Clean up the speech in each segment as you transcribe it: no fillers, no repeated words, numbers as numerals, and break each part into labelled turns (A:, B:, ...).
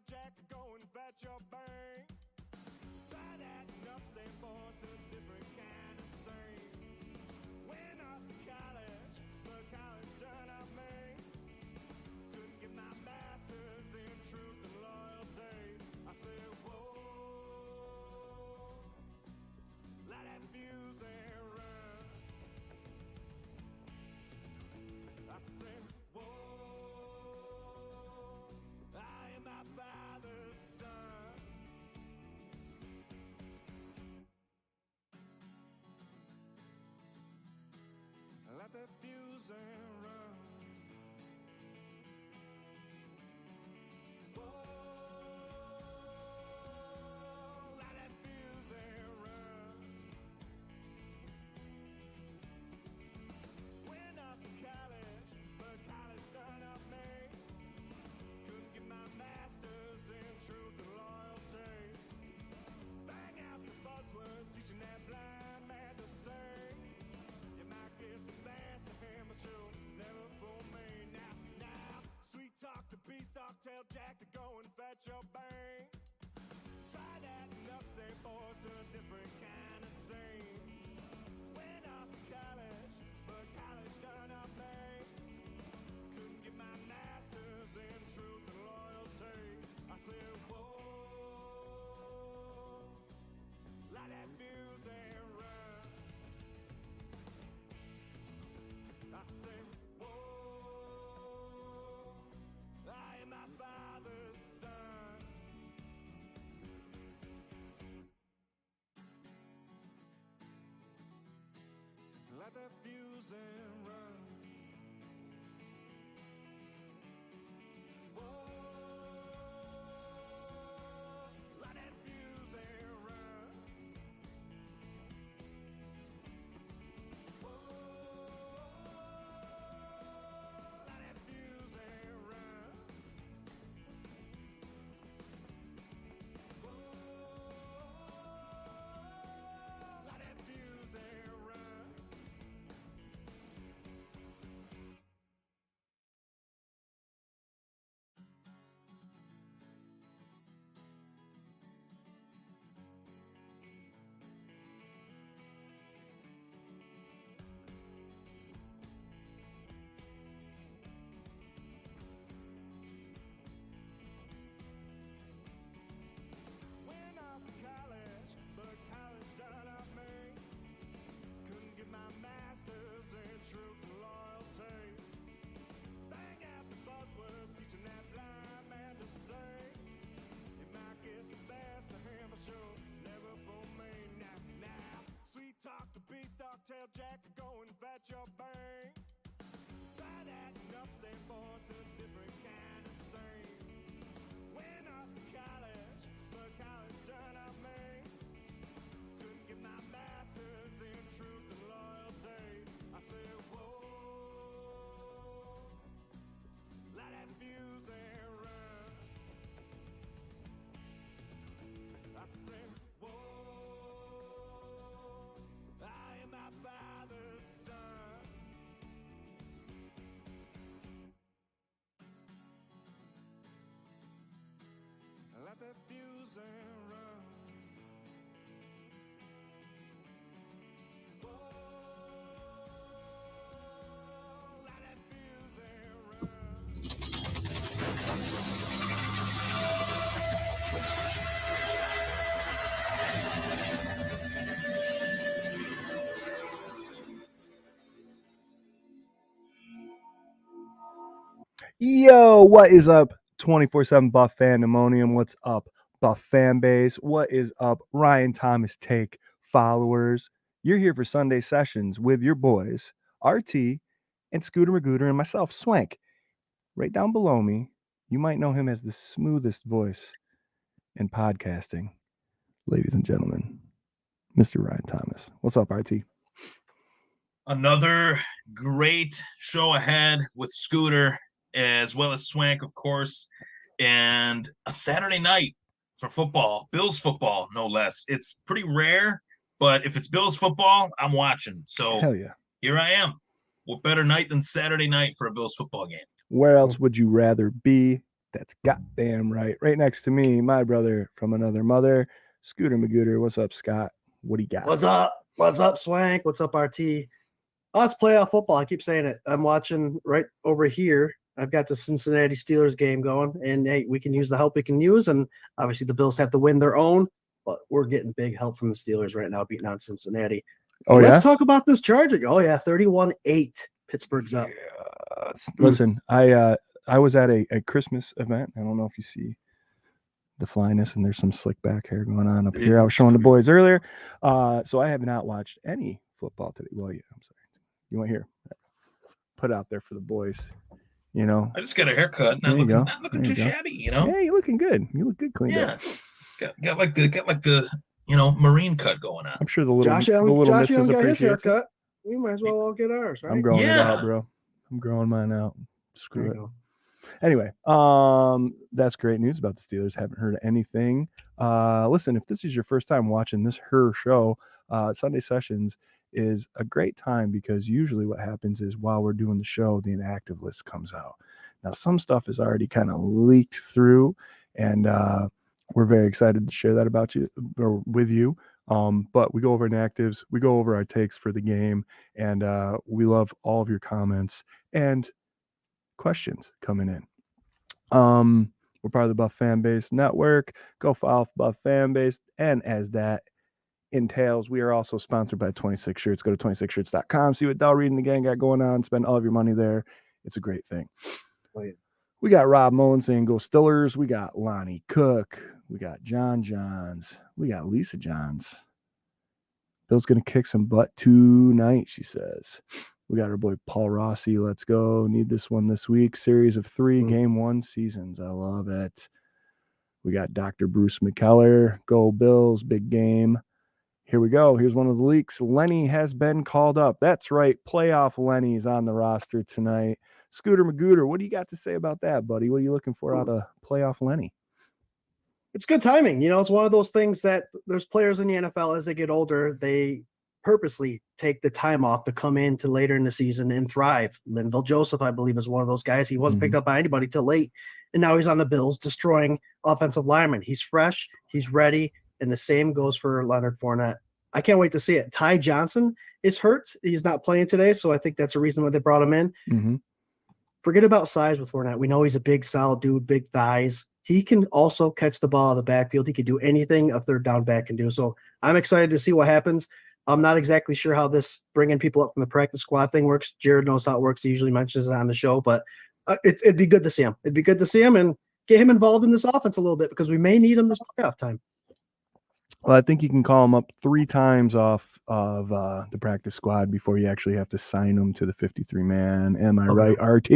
A: Jack to go and fetch your bank. Tried acting up, staying born to a different kind of same. Went off to college, but college turned out me. Couldn't get my master's in truth and loyalty. I said, whoa, light that fuse and run. I said, whoa, I am my father's son. Light that fuse and run. Whoa, light that fuse and run. Went off to college, but college done up me. Couldn't get my master's in truth and loyalty. Bang out the buzzword, teaching that blind man to sing. You might get the best of him, but you'll never fool me. Now, sweet talk to beanstalk, tell Jack to go and fetch your bank. Tried acting up, stay forward to a different kind of scene. Went off to college, but college done up me. Couldn't get my master's in truth and loyalty. I said, whoa, light that fuse and run. I said, whoa, I am my father's son. Light that fuse and run. Whoa, light that fuse and run. Whoa, light that fuse and run. Whoa, light that fuse and run. Went off to college, but college done up me. Couldn't get my master's in truth and loyalty. Bang out the buzzword, teaching that blind man to sing. You might get the best of him, but you'll never fool me. Now, sweet talk to beanstalk, tell Jack to go and fetch your bank. Tried acting up, staying born to a different kind of scene. Went off to college, but college turned out me. Couldn't get my master's in truth and loyalty. I said, whoa, light that fuse and run. I said, whoa, I am my father's son. Light that fuse and run. Whoa, light that fuse and run.
B: Yo, what is up? 24/7 Buff Fandemonium. What's up, Buff fan base? What is up, Ryan Thomas Take followers? You're here for Sunday sessions with your boys, RT and Scooter Magooter and myself, Swank. Right down below me, you might know him as the smoothest voice in podcasting. Ladies and gentlemen, Mr. Ryan Thomas. What's up, RT?
C: Another great show ahead with Scooter, as well as Swank, of course, and a Saturday night for football, Bills football, no less. It's pretty rare, but if it's Bills football, I'm watching. So
B: Hell yeah.
C: Here I am. What better night than Saturday night for a Bills football game?
B: Where else would you rather be That's goddamn right. Right next to me, my brother from another mother, Scooter Magooter. What's up, Scott? What do you got?
D: What's up? What's up, Swank? What's up, RT? Oh, it's playoff football. I keep saying it. I'm watching right over here. I've got the Cincinnati Steelers game going, and hey, we can use the help we can use. And obviously, the Bills have to win their own, but we're getting big help from the Steelers right now, beating on Cincinnati.
B: Oh,
D: Let's
B: yeah?
D: talk about this Charger. Oh, yeah, 31-8. Pittsburgh's up.
B: Listen, I was at a Christmas event. I don't know if you see the flyness, and there's some slick back hair going on up here. I was showing the boys earlier. So I have not watched any football today. Well, yeah, I'm sorry. You want to hear? Put out there for the boys. You know,
C: I just got a haircut. Not looking too shabby. You know.
B: Yeah, you're looking good. You look good, cleaned up.
C: Got like the marine cut going on.
B: I'm sure the little
D: Josh Young
B: misses
D: got his
B: appreciate
D: haircut. We might as well all get ours, right?
B: I'm growing it out, bro. I'm growing mine out. Screw it.
D: Go.
B: Anyway, that's great news about the Steelers. Haven't heard anything. Listen, if this is your first time watching this show, Sunday Sessions is a great time because usually what happens is while we're doing the show, the inactive list comes out. Now, some stuff is already kind of leaked through, and we're very excited to share that about you or with you. But we go over inactives, we go over our takes for the game, and we love all of your comments and questions coming in. We're part of the Buff Fan Base Network. Go follow Buff Fan Base, and as that entails, we are also sponsored by 26 Shirts. Go to 26shirts.com, see what Del Reed and the gang got going on, spend all of your money there. It's a great thing.
D: Oh, yeah.
B: We got Rob Moen saying go Stillers. We got Lonnie Cook. We got John Johns. We got Lisa Johns. Bill's going to kick some butt tonight, she says. We got our boy Paul Rossi. Let's go. Need this one this week. Series of 3 game 1 seasons. I love it. We got Dr. Bruce McKellar. Go Bills. Big game. Here we go. Here's one of the leaks. Lenny has been called up. That's right. Playoff Lenny's on the roster tonight. Scooter Magooter, what do you got to say about that, buddy? What are you looking for out of playoff Lenny?
D: It's good timing. You know, it's one of those things that there's players in the NFL as they get older, they purposely take the time off to come in to later in the season and thrive. Linville Joseph, I believe, is one of those guys. He wasn't picked up by anybody till late, and now he's on the Bills destroying offensive linemen. He's fresh, he's ready, and the same goes for Leonard Fournette. I can't wait to see it. Ty Johnson is hurt. He's not playing today, so I think that's the reason why they brought him in.
B: Mm-hmm.
D: Forget about size with Fournette. We know he's a big, solid dude, big thighs. He can also catch the ball out of the backfield. He can do anything a third down back can do. So I'm excited to see what happens. I'm not exactly sure how this bringing people up from the practice squad thing works. Jared knows how it works. He usually mentions it on the show, but it'd be good to see him. It'd be good to see him and get him involved in this offense a little bit because we may need him this playoff time.
B: Well, I think you can call him up 3 times off of the practice squad before you actually have to sign him to the 53-man. Am I right, RT?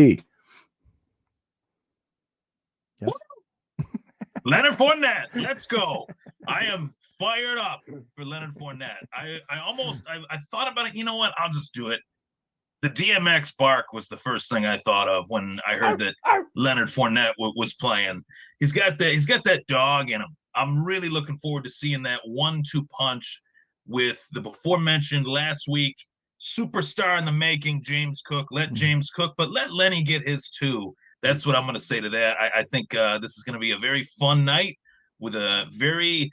B: Yes.
C: Leonard Fournette, let's go. I am fired up for Leonard Fournette. I thought about it. You know what? I'll just do it. The DMX bark was the first thing I thought of when I heard that Leonard Fournette was playing. He's got that dog in him. I'm really looking forward to seeing that 1-2 punch with the before mentioned last week superstar in the making, James Cook. Let James cook, but let Lenny get his too. That's what I'm going to say to that. I think this is going to be a very fun night with a very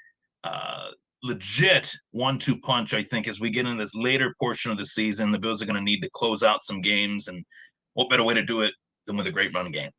C: legit 1-2 punch, I think, as we get in this later portion of the season. The Bills are going to need to close out some games, and what better way to do it than with a great run game?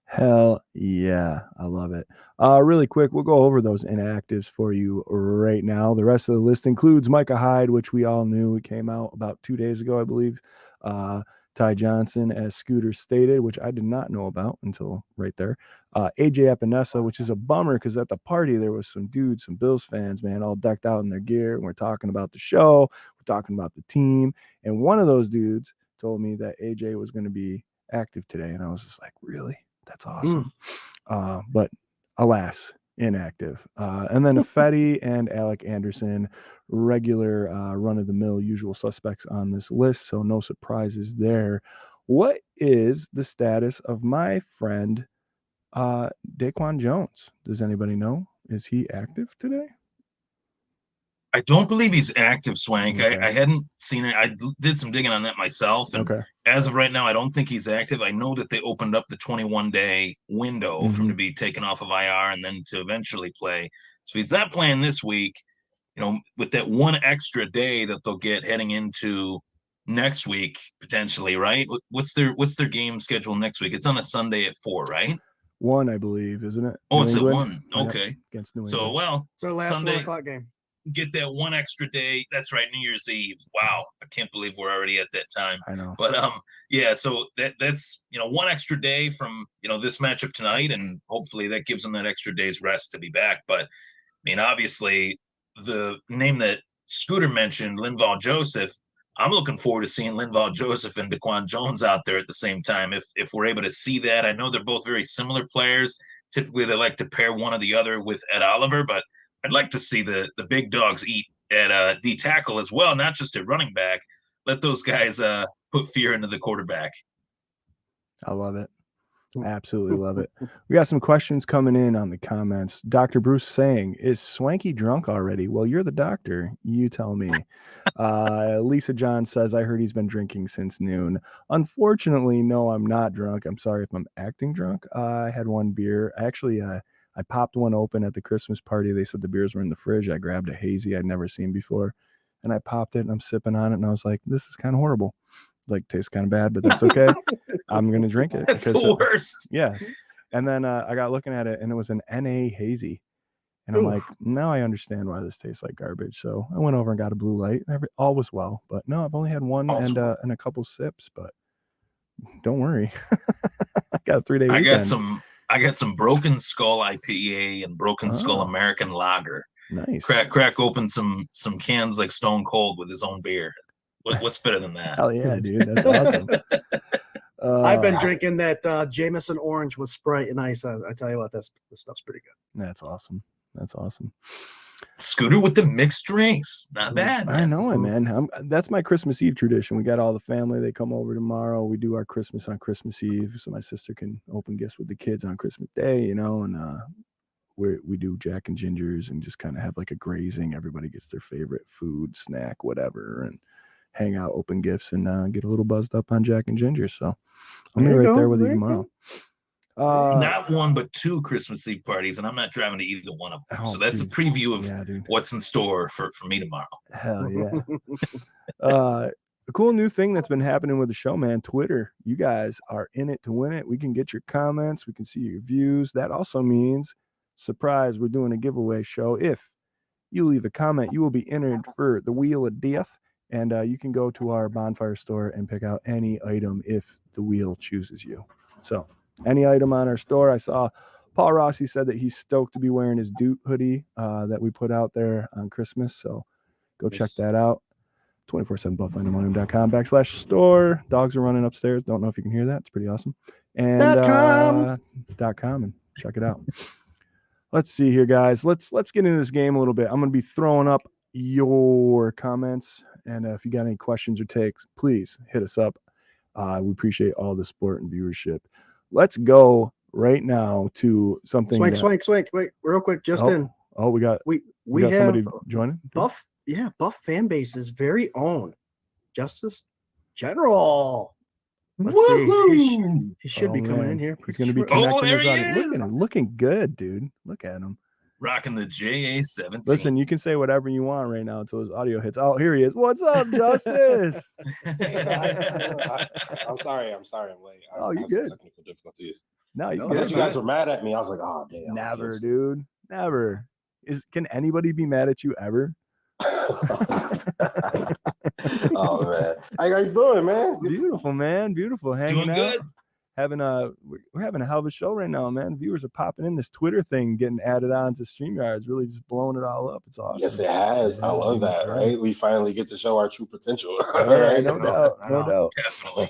B: Hell yeah. I love it. Really quick, we'll go over those inactives for you right now. The rest of the list includes Micah Hyde, which we all knew. It came out about 2 days ago, I believe. Ty Johnson, as Scooter stated, which I did not know about until right there. AJ Epinesa, which is a bummer because at the party there was some dudes, some Bills fans, man, all decked out in their gear. And we're talking about the show. We're talking about the team. And one of those dudes told me that AJ was going to be active today. And I was just like, really? That's awesome. But alas, inactive. And then Fetty and Alec Anderson, regular run-of-the-mill usual suspects on this list, so no surprises there. What is the status of my friend Daquan Jones? Does anybody know? Is he active today?
C: I don't believe he's active, Swank.
B: Okay.
C: I hadn't seen it. I did some digging on that myself. And
B: Okay.
C: as of right now, I don't think he's active. I know that they opened up the 21-day window for him to be taken off of IR and then to eventually play. So if he's not playing this week, with that one extra day that they'll get heading into next week, potentially, right? What's their game schedule next week? It's on a Sunday at 4, right?
B: 1, I believe, isn't it?
C: Oh,
B: New
C: it's
B: England?
C: at 1.
B: Yep,
C: Okay.
B: against New
C: So,
B: England.
C: well,
D: It's our last
C: Sunday,
D: 1 o'clock game.
C: get that one extra day. That's right, New Year's Eve. Wow, I can't believe we're already at that time.
B: I know.
C: But yeah, so that's one extra day from this matchup tonight, and hopefully that gives them that extra day's rest to be back. But I mean, obviously, the name that Scooter mentioned, Linval Joseph, I'm looking forward to seeing Linval Joseph and Daquan Jones out there at the same time. If we're able to see that, I know they're both very similar players. Typically, they like to pair one or the other with Ed Oliver, but I'd like to see the big dogs eat at D tackle as well, not just at running back. Let those guys put fear into the quarterback.
B: I love it. Absolutely love it. We got some questions coming in on the comments. Dr. Bruce saying, is Swanky drunk already? Well, you're the doctor. You tell me. Lisa John says, I heard he's been drinking since noon. Unfortunately, no, I'm not drunk. I'm sorry if I'm acting drunk. I had one beer. Actually, I popped one open at the Christmas party. They said the beers were in the fridge. I grabbed a hazy I'd never seen before, and I popped it, and I'm sipping on it, and I was like, this is kind of horrible. Like, tastes kind of bad, but that's okay. I'm going to drink it.
C: That's the worst.
B: Yes. And then I got looking at it, and it was an NA hazy. And I'm like, now I understand why this tastes like garbage. So I went over and got a Blue Light. All was well. But no, I've only had one and a couple sips. But don't worry. I got a 3-day weekend.
C: I got some Broken Skull IPA and Broken Skull American Lager.
B: Nice.
C: Crack open some cans like Stone Cold with his own beer. What's better than that?
B: Hell yeah, dude. That's awesome.
D: I've been drinking that Jameson Orange with Sprite and ice. I tell you what, this stuff's pretty good.
B: That's awesome. That's awesome.
C: Scooter with the mixed drinks. Not bad, man.
B: I know it, man. That's my Christmas Eve tradition. We got all the family. They come over tomorrow. We do our Christmas on Christmas Eve, so my sister can open gifts with the kids on Christmas Day, and we do Jack and Gingers and just kind of have like a grazing. Everybody gets their favorite food, snack, whatever, and hang out, open gifts, and get a little buzzed up on Jack and Ginger. So I'm gonna be right there with you tomorrow.
C: Not 1 but 2 Christmas Eve parties, and I'm not driving to either one of them. So that's a preview of what's in store for me tomorrow.
B: Hell yeah. A cool new thing that's been happening with the show, man. Twitter, you guys are in it to win it. We can get your comments, we can see your views. That also means, surprise, we're doing a giveaway show. If you leave a comment, you will be entered for the Wheel of Death. And you can go to our bonfire store and pick out any item if the wheel chooses you. So any item on our store. I saw Paul Rossi said that he's stoked to be wearing his Doot hoodie that we put out there on Christmas. So go check that out. 247buffandemonium.com/store. Dogs are running upstairs. Don't know if you can hear that. It's pretty awesome. And .com and check it out. Let's see here, guys. Let's get into this game a little bit. I'm going to be throwing up your comments, and if you got any questions or takes, please hit us up. We appreciate all the support and viewership. Let's go right now to something.
D: Swank. Wait, real quick, just in.
B: Oh, we got
D: have
B: somebody joining.
D: Buff fan base's very own Justice General. Let's see. He should be coming in here.
B: He's going to be looking good, dude. Look at him.
C: Rocking the JA-17.
B: Listen, you can say whatever you want right now until his audio hits. Oh, here he is. What's up, Justice?
E: I'm sorry. I'm late.
B: You're good.
E: Technical difficulties.
B: No, you're
E: good.
B: good.
E: You guys were mad at me. I was like, oh, damn.
B: Never, dude. Never. Can anybody be mad at you ever?
E: Oh, man. How you guys doing, man?
B: Beautiful, man. Beautiful. Hanging
C: doing
B: out.
C: Good.
B: We're having a hell of a show right now, man. Viewers are popping in. This Twitter thing getting added on to StreamYard is really just blowing it all up. It's awesome.
E: Yes, it has. I love that, right? We finally get to show our true potential.
B: Right? No doubt.
C: Definitely.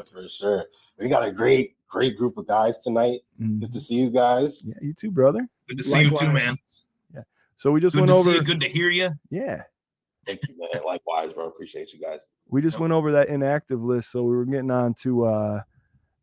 E: For sure. We got a great group of guys tonight. Good to see you guys.
B: Yeah, you too, brother.
C: Good to see you too, man.
B: Yeah. So we just
C: went
B: over.
C: Good to hear you.
B: Yeah.
E: Thank you, man. Likewise, bro. Appreciate you guys.
B: We just went over that inactive list, so we were getting on to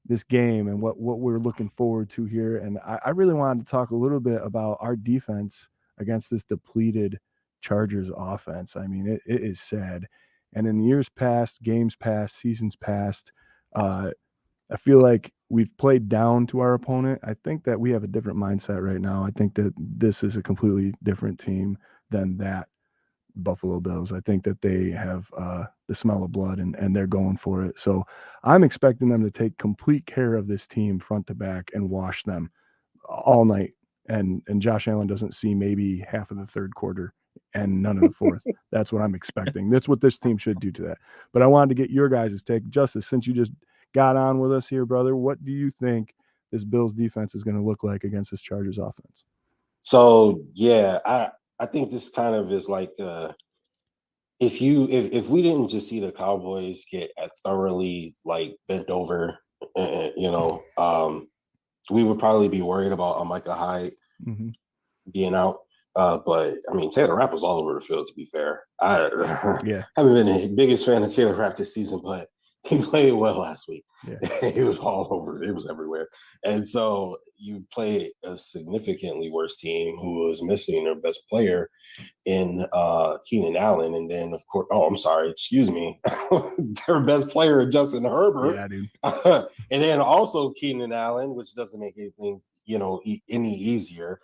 B: this game and what we're looking forward to here. And I really wanted to talk a little bit about our defense against this depleted Chargers offense. I mean, it is sad. And in years past, games past, seasons past, I feel like we've played down to our opponent. I think that we have a different mindset right now. I think that this is a completely different team than that Buffalo Bills. I think that they have the smell of blood and they're going for it. So I'm expecting them to take complete care of this team front to back and wash them all night. And Josh Allen doesn't see maybe half of the third quarter and none of the fourth. That's what I'm expecting. That's what this team should do to that. But I wanted to get your guys' take. Justice, since you just got on with us here, brother, what do you think this Bills defense is going to look like against this Chargers offense?
E: So yeah, I think this kind of is like if we didn't just see the Cowboys get thoroughly like bent over, we would probably be worried about Micah Hyde being out. But I mean, Taylor Rapp was all over the field. To be fair, I haven't been the biggest fan of Taylor Rapp this season, but he played well last week. Yeah. He was all over. It was everywhere. And so you play a significantly worse team who was missing their best player in Keenan Allen. And then, of course, their best player, Justin Herbert.
B: Yeah, dude.
E: And then also Keenan Allen, which doesn't make anything, any easier.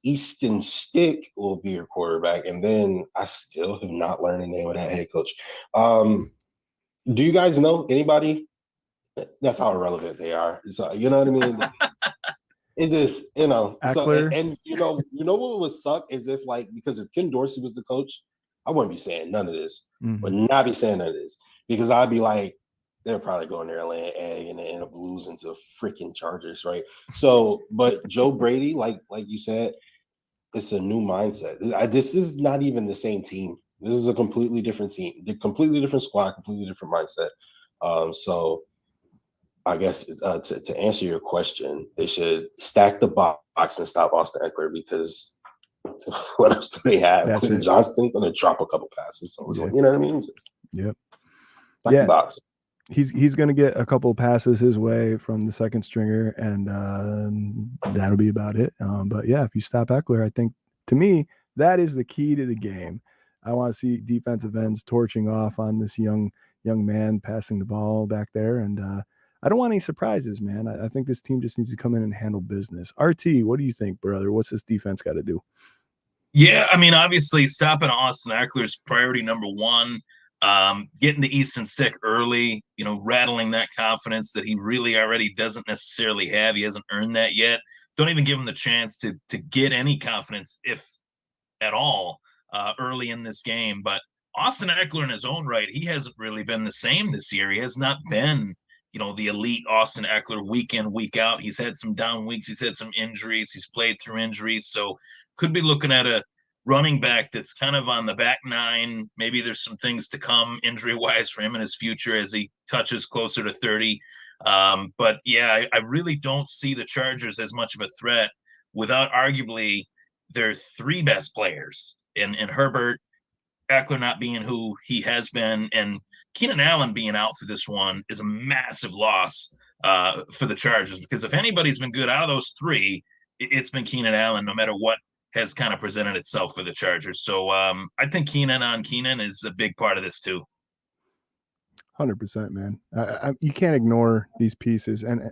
E: Easton Stick will be your quarterback. And then I still have not learned the name of that head coach. Do you guys know anybody? That's how irrelevant they are. So, you know what I mean? It's just,
B: Eckler.
E: So, and what would suck is if because if Ken Dorsey was the coach, I wouldn't be saying none of this. Would not be saying none of this because I'd be like, they're probably going there and laying an egg and they end up losing to freaking Chargers, right? So, but Joe Brady, like you said, it's a new mindset. This is not even the same team. This is a completely different team, completely different squad, completely different mindset. So I guess to answer your question, they should stack the box and stop Austin Eckler because what else do they have? Quentin Johnston going to drop a couple passes. So you know what I mean? Stack the box.
B: He's going to get a couple of passes his way from the second stringer, and that'll be about it. But yeah, if you stop Eckler, I think to me that is the key to the game. I want to see defensive ends torching off on this young man passing the ball back there, and I don't want any surprises, man. I think this team just needs to come in and handle business. RT, what do you think, brother? What's this defense got to do?
C: Yeah, I mean, obviously stopping Austin Eckler is priority number one. Getting the Easton Stick early, rattling that confidence that he really already doesn't necessarily have. He hasn't earned that yet. Don't even give him the chance to get any confidence, if at all, early in this game. But Austin Eckler in his own right, he hasn't really been the same this year. He has not been, the elite Austin Eckler week in, week out. He's had some down weeks. He's had some injuries. He's played through injuries. So could be looking at a running back that's kind of on the back nine. Maybe there's some things to come injury-wise for him in his future as he touches closer to 30. But yeah, I really don't see the Chargers as much of a threat without arguably their three best players in Herbert, Eckler not being who he has been, and Keenan Allen being out for this one is a massive loss for the Chargers, because if anybody's been good out of those three, it's been Keenan Allen, no matter what has kind of presented itself for the Chargers. So I think Keenan is a big part of this too.
B: 100%, man. You can't ignore these pieces. And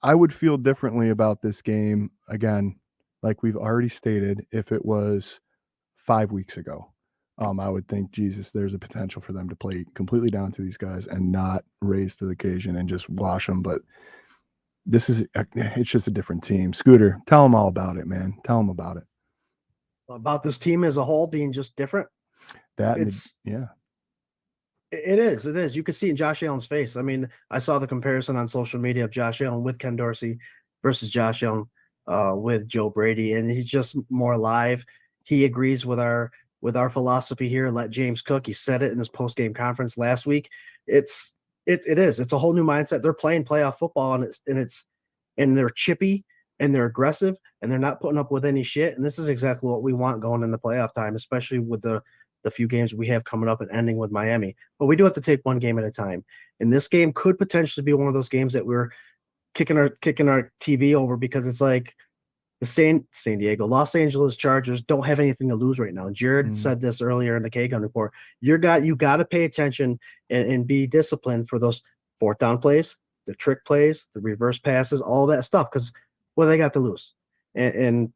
B: I would feel differently about this game, again, like we've already stated, if it was 5 weeks ago. I would think, Jesus, there's a potential for them to play completely down to these guys and not raise to the occasion and just wash them. But it's just a different team. Scooter, tell them all about it, man. Tell them about it.
D: About this team as a whole being just different. It is. You can see it in Josh Allen's face. I mean, I saw the comparison on social media of Josh Allen with Ken Dorsey versus Josh Allen with Joe Brady, and he's just more alive. He agrees with our philosophy here. Let James cook. He said it in his post-game conference last week. It is. It's a whole new mindset. They're playing playoff football, and they're chippy and they're aggressive and they're not putting up with any shit. And this is exactly what we want going into playoff time, especially with the few games we have coming up and ending with Miami. But we do have to take one game at a time. And this game could potentially be one of those games that we're kicking our TV over, because it's like, the San Diego, Los Angeles Chargers don't have anything to lose right now. Jared said this earlier in the K-Gun report. You got to pay attention and be disciplined for those fourth down plays, the trick plays, the reverse passes, all that stuff. Because what they got to lose, and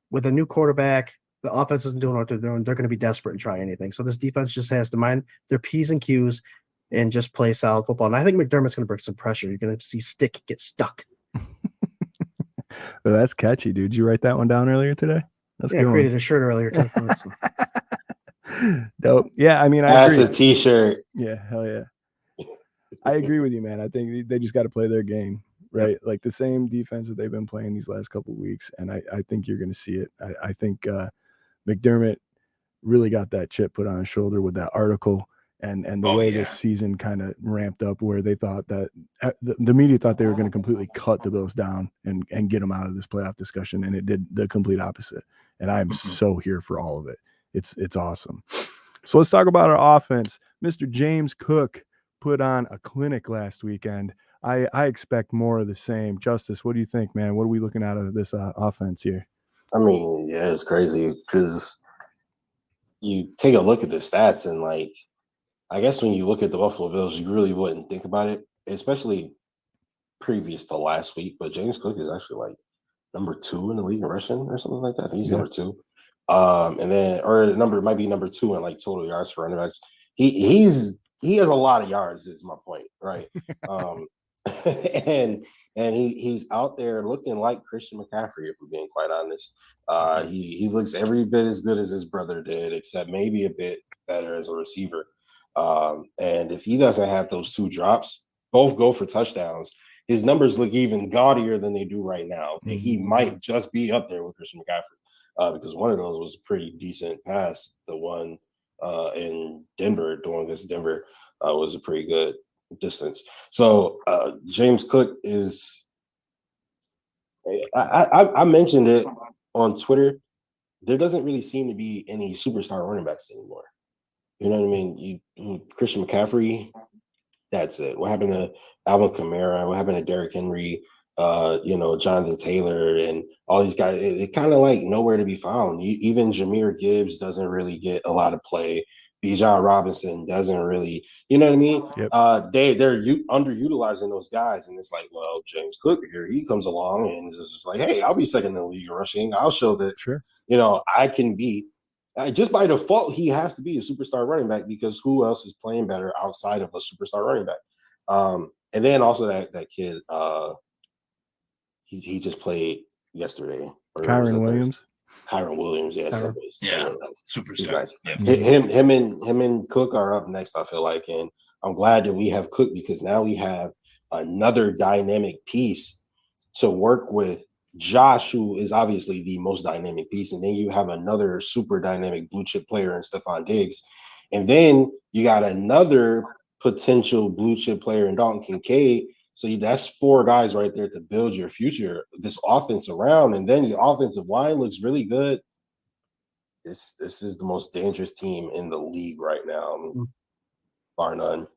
D: with a new quarterback, the offense isn't doing what they're doing. They're going to be desperate and try anything. So this defense just has to mind their P's and Q's and just play solid football. And I think McDermott's going to bring some pressure. You're going to see Stick get stuck.
B: Well, that's catchy, dude. Did you write that one down earlier today? That's
D: I created a shirt earlier too.
B: Dope. Yeah, I mean,
E: that's
B: agree.
E: a t-shirt.
B: Yeah, hell yeah. I agree with you, man. I think they just got to play their game, right? Yep. Like the same defense that they've been playing these last couple of weeks, and I think you're going to see it. I think McDermott really got that chip put on his shoulder with that article. And the way this season kind of ramped up, where they thought that the media thought they were going to completely cut the Bills down and get them out of this playoff discussion, and it did the complete opposite. And I'm so here for all of it. It's awesome. So let's talk about our offense. Mr. James Cook put on a clinic last weekend. I expect more of the same. Justice, what do you think, man? What are we looking at of this offense here?
E: I mean, yeah, it's crazy because you take a look at the stats and like. I guess when you look at the Buffalo Bills, you really wouldn't think about it, especially previous to last week. But James Cook is actually like number 2 in the league in rushing or something like that. I think he's number 2. And then might be number 2 in like total yards for running backs. He has a lot of yards, is my point, right? And he's out there looking like Christian McCaffrey, if we're being quite honest. He looks every bit as good as his brother did, except maybe a bit better as a receiver. And if he doesn't have those 2 drops, both go for touchdowns, his numbers look even gaudier than they do right now. And he might just be up there with Christian McCaffrey because one of those was a pretty decent pass. The one in Denver, doing against Denver, was a pretty good distance. So James Cook is I mentioned it on Twitter. There doesn't really seem to be any superstar running backs anymore. You know what I mean? Christian McCaffrey, that's it. What happened to Alvin Kamara? What happened to Derrick Henry? Jonathan Taylor and all these guys. It kind of like nowhere to be found. Even Jahmyr Gibbs doesn't really get a lot of play. Bijan Robinson doesn't really, you know what I mean? Yep. They're underutilizing those guys, and it's like, well, James Cook here, he comes along and it's just like, hey, I'll be second in the league in rushing. I'll show that, I can be. Just by default, he has to be a superstar running back because who else is playing better outside of a superstar running back? And then also that kid, he just played yesterday.
B: Kyron Williams.
E: Kyron Williams,
C: superstar.
E: Nice. Yeah. Him and Cook are up next, I feel like, and I'm glad that we have Cook because now we have another dynamic piece to work with. Josh, who is obviously the most dynamic piece, and then you have another super dynamic blue chip player in Stephon Diggs, and then you got another potential blue chip player in Dalton Kincaid. So that's 4 guys right there to build your future, this offense around, and then the offensive line looks really good. This is the most dangerous team in the league right now, bar none.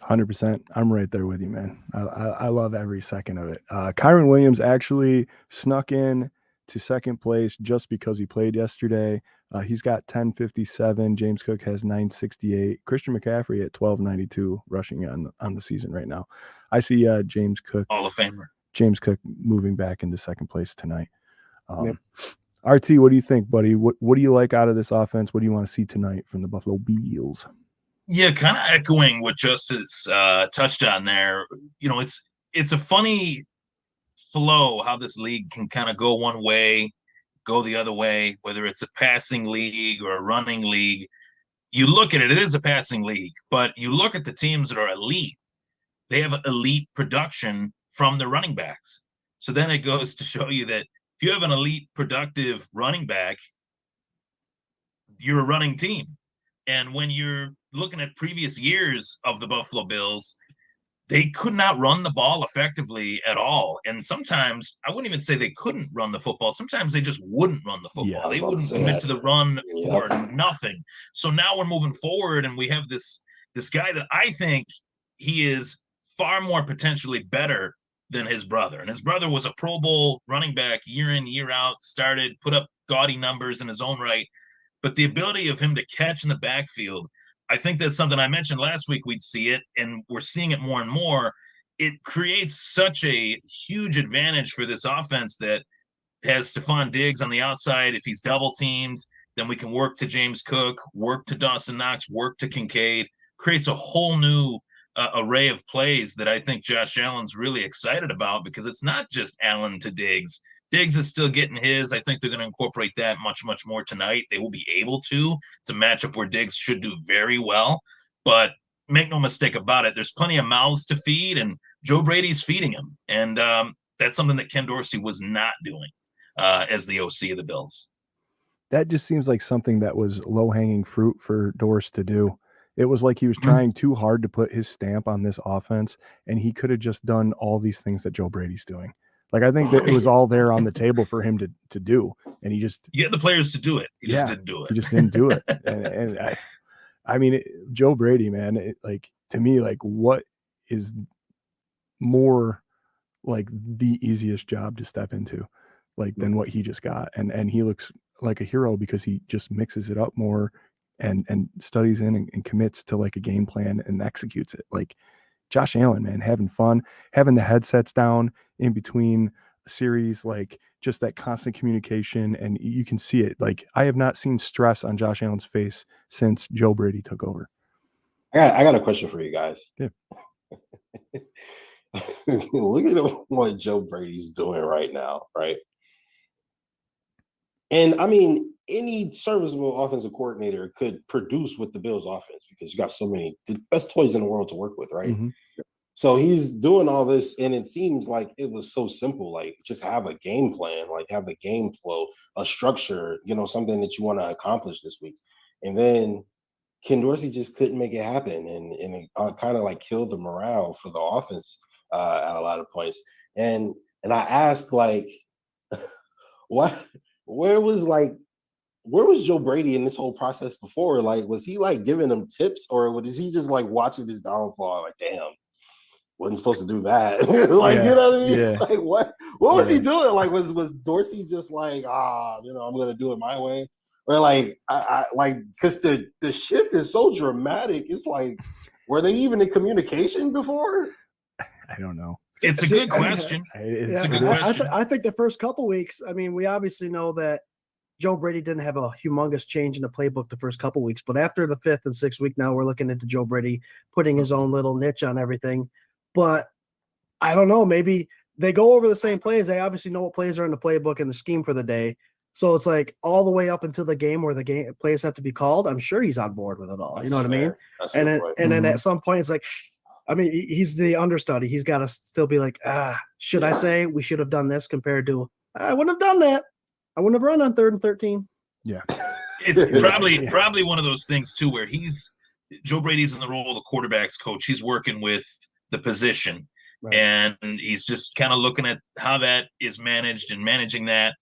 B: 100%. I'm right there with you, man. I love every second of it. Kyron Williams actually snuck in to second place just because he played yesterday. He's got 1057. James Cook has 968. Christian McCaffrey at 1292 rushing on the season right now. I see James Cook,
C: Hall of Famer.
B: James Cook moving back into second place tonight. RT, what do you think, buddy? What do you like out of this offense? What do you want to see tonight from the Buffalo Bills?
C: Yeah, kind of echoing what Justice touched on there. It's a funny flow how this league can kind of go one way, go the other way, whether it's a passing league or a running league. You look at it is a passing league, but you look at the teams that are elite, they have elite production from the running backs. So then it goes to show you that if you have an elite productive running back, you're a running team. And when you're looking at previous years of the Buffalo Bills, they could not run the ball effectively at all. And sometimes I wouldn't even say they couldn't run the football. Sometimes they just wouldn't run the football.
E: Yeah,
C: they wouldn't commit to the run for nothing. So now we're moving forward and we have this guy that I think he is far more potentially better than his brother. And his brother was a Pro Bowl running back year in, year out, put up gaudy numbers in his own right. But the ability of him to catch in the backfield, I think that's something I mentioned last week. We'd see it, and we're seeing it more and more. It creates such a huge advantage for this offense that has Stephon Diggs on the outside. If he's double teamed, then we can work to James Cook, work to Dawson Knox, work to Kincaid. Creates a whole new array of plays that I think Josh Allen's really excited about, because it's not just Allen to Diggs. Diggs is still getting his. I think they're going to incorporate that much, much more tonight. They will be able to. It's a matchup where Diggs should do very well. But make no mistake about it, there's plenty of mouths to feed, and Joe Brady's feeding him. And that's something that Ken Dorsey was not doing as the OC of the Bills.
B: That just seems like something that was low-hanging fruit for Dorse to do. It was like he was trying too hard to put his stamp on this offense, and he could have just done all these things that Joe Brady's doing. Like, I think that it was all there on the table for him to do, and he just...
C: You had the players to do it. He just didn't do it.
B: He just didn't do it. And I mean, Joe Brady, man, like, to me, like, what is more like the easiest job to step into, like, than what he just got? And he looks like a hero because he just mixes it up more and studies in and commits to like a game plan and executes it. Like, Josh Allen, man, having fun, having the headsets down in between series, like just that constant communication. And you can see it. Like, I have not seen stress on Josh Allen's face since Joe Brady took over.
E: I got a question for you guys.
B: Yeah.
E: Look at what Joe Brady's doing right now, right? And I mean, any serviceable offensive coordinator could produce with the Bills offense, because you got so many, the best toys in the world to work with, right?
B: Mm-hmm.
E: So he's doing all this, and it seems like it was so simple. Like, just have a game plan, like have a game flow, a structure, something that you want to accomplish this week. And then Ken Dorsey just couldn't make it happen, and it kind of like killed the morale for the offense at a lot of points. And I asked, like, what? Where was Joe Brady in this whole process before? Like, was he like giving them tips, or was he just like watching his downfall? Like, damn, wasn't supposed to do that. Like,
B: yeah,
E: you know what I mean?
B: Yeah.
E: Like, what was he doing? Like, was Dorsey just like, I'm gonna do it my way? Or like, I like, because the shift is so dramatic. It's like, were they even in communication before?
B: I don't know.
C: It's a good question. It's a good question.
D: I think the first couple weeks, I mean, we obviously know that Joe Brady didn't have a humongous change in the playbook the first couple weeks, but after the 5th and 6th week, now we're looking into Joe Brady putting his own little niche on everything. But I don't know, maybe they go over the same plays. They obviously know what plays are in the playbook and the scheme for the day. So it's like all the way up until the game where the game plays have to be called. I'm sure he's on board with it all. You know what I mean? And then at some point it's like, I mean, he's the understudy. He's got to still be like, should I say we should have done this compared to, I wouldn't have done that. I wouldn't have run on 3rd and 13.
B: Yeah.
C: It's probably one of those things too, where Joe Brady's in the role of the quarterback's coach. He's working with the position, right, and he's just kind of looking at how that is managed and managing that,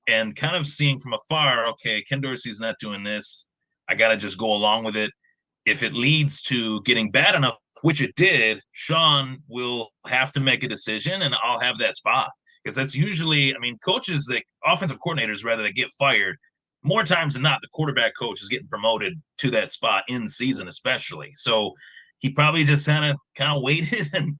C: and kind of seeing from afar, okay, Ken Dorsey's not doing this. I got to just go along with it. If it leads to getting bad enough, which it did, Sean will have to make a decision, and I'll have that spot. Because that's usually, I mean, coaches, offensive coordinators, rather, that get fired, more times than not, the quarterback coach is getting promoted to that spot in season, especially. So he probably just kind of waited and,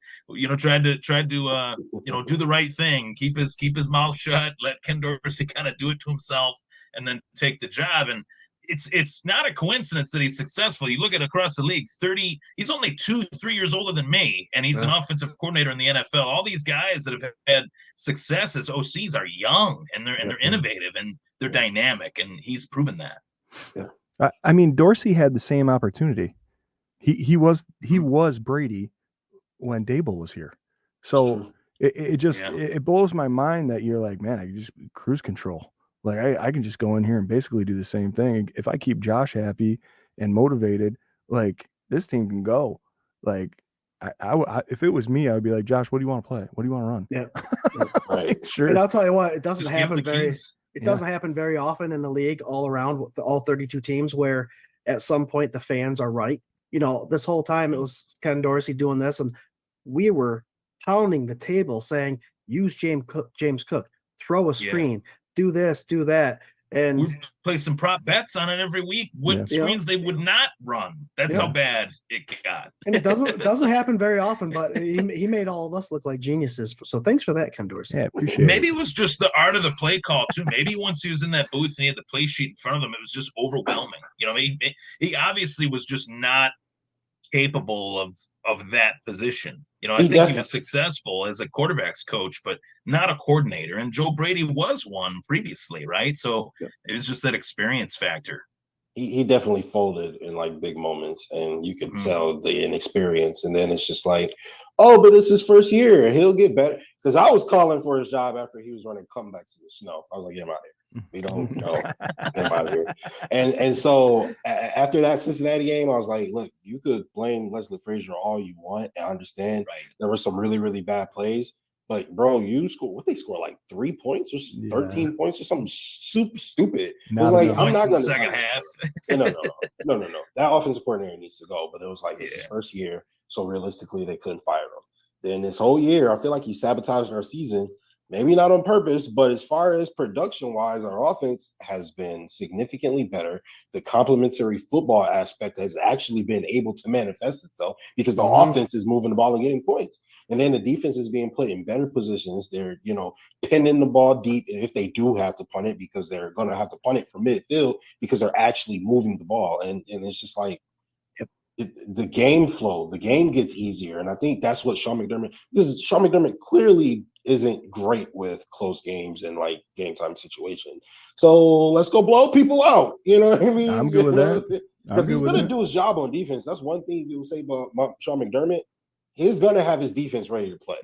C: tried to do the right thing, keep his mouth shut, let Ken Dorsey kind of do it to himself, and then take the job. And it's not a coincidence that he's successful. You look at across the league, he's only 2-3 years older than me, and he's an offensive coordinator in the NFL. All these guys that have had success as OCs are young, and they're innovative, and they're dynamic, and he's proven that.
B: Yeah. I mean, Dorsey had the same opportunity. He was Brady when Dable was here. So it blows my mind that you're like, man, I can just cruise control. Like, I can just go in here and basically do the same thing. If I keep Josh happy and motivated, like, this team can go. Like, I if it was me, I would be like, Josh, what do you want to play? What do you want to run?
D: Yeah.
B: Right. Sure.
D: And I'll tell you what, it doesn't
C: Just
D: happen
C: doesn't
D: happen very often in the league all around with all 32 teams where at some point the fans are right. This whole time it was Ken Dorsey doing this, and we were pounding the table saying, use James Cook, throw a screen, do this, do that. And
C: we play some prop bets on it every week with screens they would not run. That's how bad it got.
D: And it doesn't happen very often, but he made all of us look like geniuses. So thanks for that, Ken Dorsey.
B: Yeah, appreciate
C: Maybe it was just the art of the play call too. Maybe once he was in that booth and he had the play sheet in front of him, it was just overwhelming. You know, he obviously was just not capable of that position. You know, I think he was successful as a quarterback's coach, but not a coordinator. And Joe Brady was one previously, right? So it was just that experience factor.
E: He definitely folded in like big moments, and you could tell the inexperience. And then it's just like, oh, but it's his first year. He'll get better. Because I was calling for his job after he was running comebacks in the snow. I was like, get him out of here. We don't know. Get him out of here. And so after that Cincinnati game, I was like, look, you could blame Leslie Frazier all you want. I understand there were some really, really bad plays. But, bro, you scored, what they score, like 3 points or 13 points or something super stupid. It was like, I'm not going to.
C: Second half.
E: No. That offensive coordinator needs to go. But it was like, it's his first year. So realistically, they couldn't fire him. Then this whole year, I feel like he sabotaged our season. Maybe not on purpose, but as far as production-wise, our offense has been significantly better. The complementary football aspect has actually been able to manifest itself because the offense is moving the ball and getting points. And then the defense is being put in better positions. They're, pinning the ball deep if they do have to punt it, because they're going to have to punt it from midfield because they're actually moving the ball. And it's just like the game flow, the game gets easier. And I think that's what Sean McDermott clearly isn't great with close games and like game time situation. So let's go blow people out. You know what I mean?
B: I'm good with that.
E: Because he's going to do his job on defense. That's one thing you say about Sean McDermott. He's going to have his defense ready to play.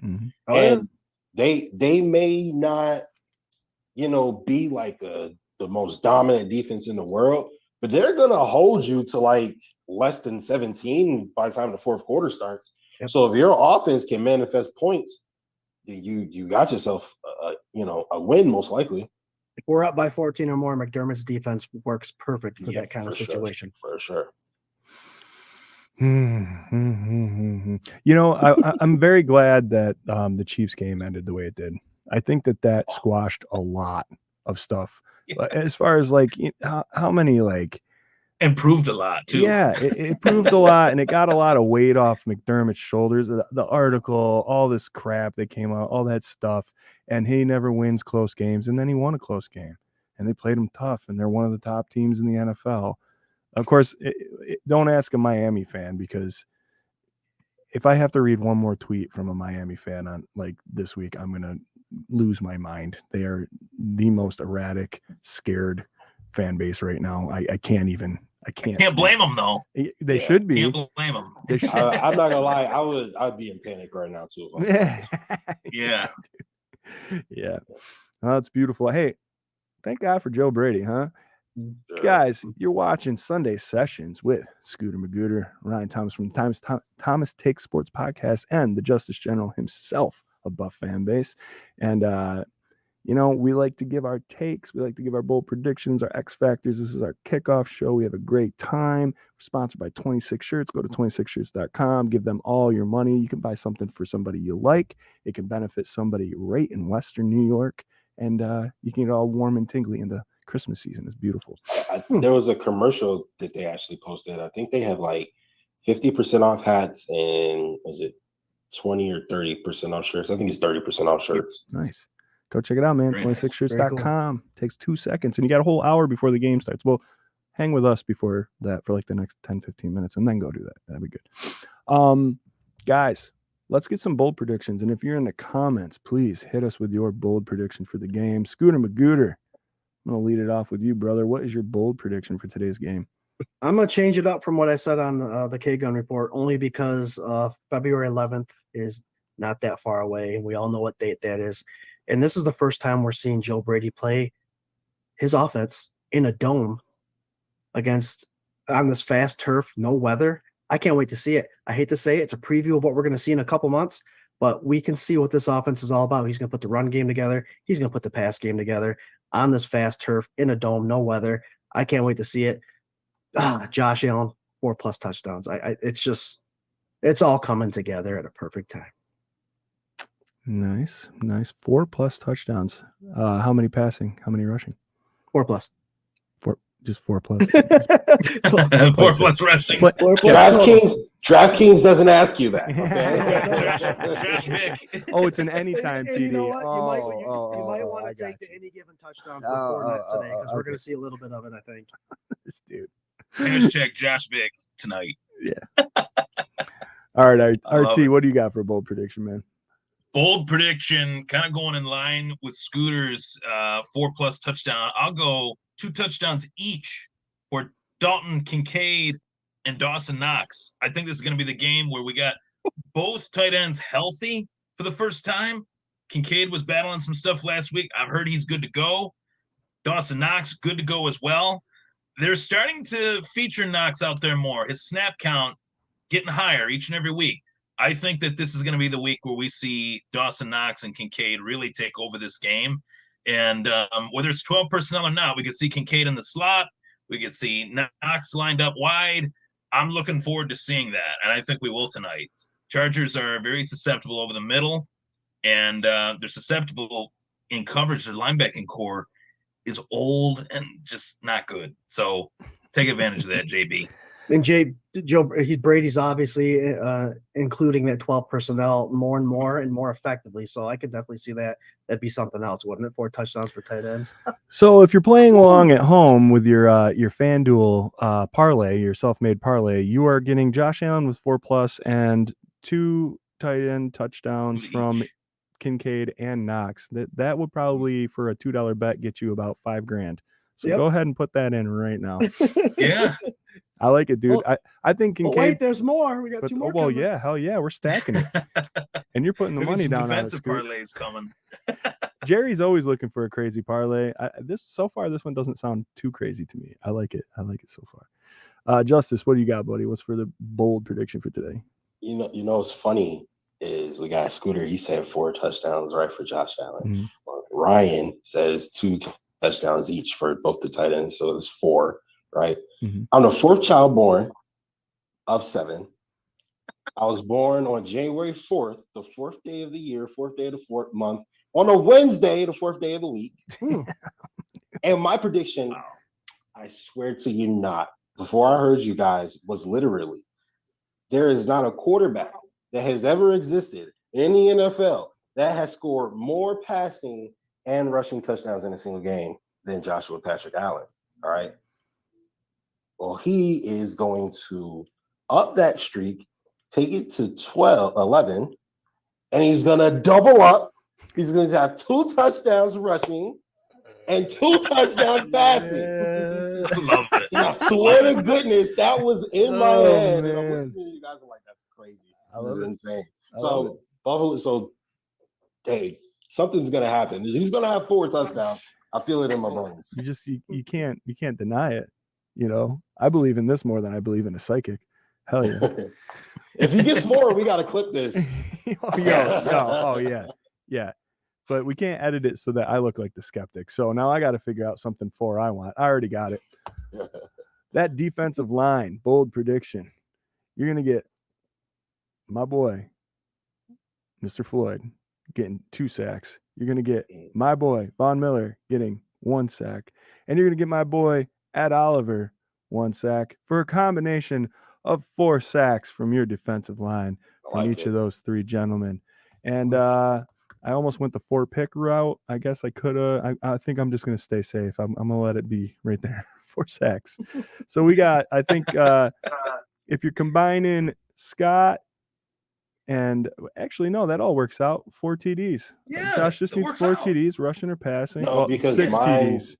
E: And they may not, be like the most dominant defense in the world, but they're going to hold you to like less than 17 by the time the fourth quarter starts. So if your offense can manifest points, you got yourself, a win most likely.
D: If we're up by 14 or more, McDermott's defense works perfect for that kind of situation.
E: For sure.
B: I'm very glad that the Chiefs game ended the way it did. I think that squashed a lot of stuff. As far as like how many like
C: improved a lot too.
B: Yeah, it improved a lot, and it got a lot of weight off McDermott's shoulders. The article, all this crap that came out, all that stuff, and he never wins close games, and then he won a close game, and they played him tough, and they're one of the top teams in the NFL. Of course, don't ask a Miami fan, because if I have to read one more tweet from a Miami fan on like this week, I'm gonna lose my mind. They are the most erratic, scared fan base right now. I can't
C: blame them though.
B: They should be.
C: Can't blame them.
E: I'm not gonna lie. I'd be in panic right now too.
C: Yeah.
B: Oh, it's beautiful. Hey, thank God for Joe Brady, huh? Sure. Guys, you're watching Sunday Sessions with Scooter Magooter, Ryan Thomas from the Thomas Takes Sports Podcast, and the Justice General himself of Buff Fan Base. And we like to give our takes. We like to give our bold predictions, our X Factors. This is our kickoff show. We have a great time. We're sponsored by 26 Shirts. Go to 26shirts.com. Give them all your money. You can buy something for somebody you like. It can benefit somebody right in Western New York. And you can get all warm and tingly in the Christmas season. It's beautiful.
E: There was a commercial that they actually posted. I think they have like 50% off hats and was it 20 or 30% off shirts? I think it's 30% off shirts.
B: Nice. Go check it out, man. 26shirts.com. Cool. Takes 2 seconds, and you got a whole hour before the game starts. Well, hang with us before that for like the next 10-15 minutes, and then go do that. That'd be good. Guys, let's get some bold predictions. And if you're in the comments, please hit us with your bold prediction for the game. Scooter Magooter, I'm going to lead it off with you, brother. What is your bold prediction for today's game?
D: I'm going to change it up from what I said on the K-Gun report, only because February 11th is not that far away, and we all know what date that is. And this is the first time we're seeing Joe Brady play his offense in a dome on this fast turf, no weather. I can't wait to see it. I hate to say it. It's a preview of what we're going to see in a couple months, but we can see what this offense is all about. He's going to put the run game together. He's going to put the pass game together on this fast turf in a dome, no weather. I can't wait to see it. Josh Allen, 4+ touchdowns. It's all coming together at a perfect time.
B: Nice. 4+ touchdowns. How many passing? How many rushing?
D: 4+.
B: Just 4+.
C: 4+ rushing.
E: DraftKings doesn't ask you that. Okay.
C: Josh Vick.
B: Oh, it's an anytime
D: And
B: TD.
D: you know what? You might
B: I
D: want to
B: got
D: take the
B: you.
D: any given touchdown for Fournette today because we're going to see a little bit of it, I think.
B: This dude.
C: Hashtag Josh Vick tonight.
B: Yeah. All right, RT, what do you got for a bold prediction, man?
C: Bold prediction, kind of going in line with Scooter's 4+ touchdown. I'll go 2 touchdowns each for Dalton Kincaid and Dawson Knox. I think this is going to be the game where we got both tight ends healthy for the first time. Kincaid was battling some stuff last week. I've heard he's good to go. Dawson Knox, good to go as well. They're starting to feature Knox out there more. His snap count getting higher each and every week. I think that this is going to be the week where we see Dawson Knox and Kincaid really take over this game. And whether it's 12 personnel or not, we could see Kincaid in the slot. We could see Knox lined up wide. I'm looking forward to seeing that, and I think we will tonight. Chargers are very susceptible over the middle, and they're susceptible in coverage. Their linebacking core is old and just not good. So take advantage of that, JB.
D: And Brady's obviously including that 12 personnel more and more effectively. So I could definitely see that. That'd be something else, wouldn't it? 4 touchdowns for tight ends.
B: So if you're playing along at home with your FanDuel parlay, your self-made parlay, you are getting Josh Allen with 4+ and 2 tight end touchdowns from Kincaid and Knox. That would probably, for a $2 bet, get you about $5,000. So Go ahead and put that in right now.
C: Yeah.
B: I like it, dude.
D: Well,
B: I think Kincaid.
D: Wait, there's more. We got 2 more.
B: Well, yeah, hell yeah, we're stacking it, and you're putting the money down on it.
C: Defensive parlays coming.
B: Jerry's always looking for a crazy parlay. This one doesn't sound too crazy to me. I like it so far. Justice, what do you got, buddy? What's for the bold prediction for today?
E: You know what's funny is the guy Scooter. He said 4 touchdowns, right, for Josh Allen.
B: Mm-hmm.
E: Ryan says 2 touchdowns each for both the tight ends, so it's 4. Right.
B: Mm-hmm.
E: I'm the 4th child born of 7. I was born on January 4th, the 4th day of the year, 4th day of the 4th month, on a Wednesday, the 4th day of the week. And my prediction, I swear to you not, before I heard you guys, was literally, there is not a quarterback that has ever existed in the NFL that has scored more passing and rushing touchdowns in a single game than Joshua Patrick Allen. All right. Well, he is going to up that streak, take it to 11, and he's going to double up. He's going to have 2 touchdowns rushing and 2 touchdowns passing.
C: I love it.
E: I swear to goodness, that was in my head. And I'm listening to you guys. I'm like, that's crazy. This is insane. So, Buffalo, hey, something's going to happen. He's going to have 4 touchdowns. I feel it in my bones.
B: You can't deny it. You know, I believe in this more than I believe in a psychic. Hell yeah.
E: If he gets 4, we got to clip this.
B: Yeah. But we can't edit it so that I look like the skeptic. So now I got to figure out something 4 I want. I already got it. That defensive line, bold prediction. You're going to get my boy, Mr. Floyd, getting 2 sacks. You're going to get my boy, Von Miller, getting 1 sack. And you're going to get my boy, Ed Oliver, 1 sack for a combination of 4 sacks from your defensive line from each of those 3 gentlemen. And I almost went the 4-pick route. I guess I could have. I think I'm just going to stay safe. I'm going to let it be right there. 4 sacks. So we got, I think, if you're combining Scott and actually, no, that all works out. 4 TDs.
C: Yeah,
B: Josh just needs 4 TDs, rushing or passing.
E: No, because
B: 6 TDs.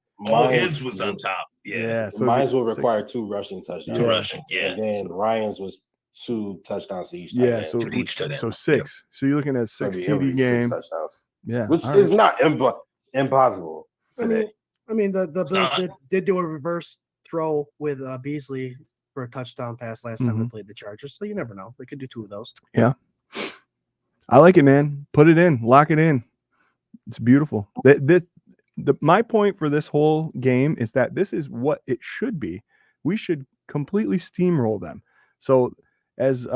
C: His was on top. Yeah.
E: So mine will require 2 rushing touchdowns.
C: 2 rushing,
E: And then Ryan's was 2 touchdowns to each.
B: So
C: each touchdown.
B: So 6. So you're looking at a 6 TD game.
E: 6 touchdowns.
B: Yeah.
E: Which is not impossible today.
D: I mean, the Bills did do a reverse throw with Beasley for a touchdown pass last time they played the Chargers. So you never know. They could do 2 of those.
B: Yeah. I like it, man. Put it in. Lock it in. It's beautiful. My point for this whole game is that this is what it should be. We should completely steamroll them. So as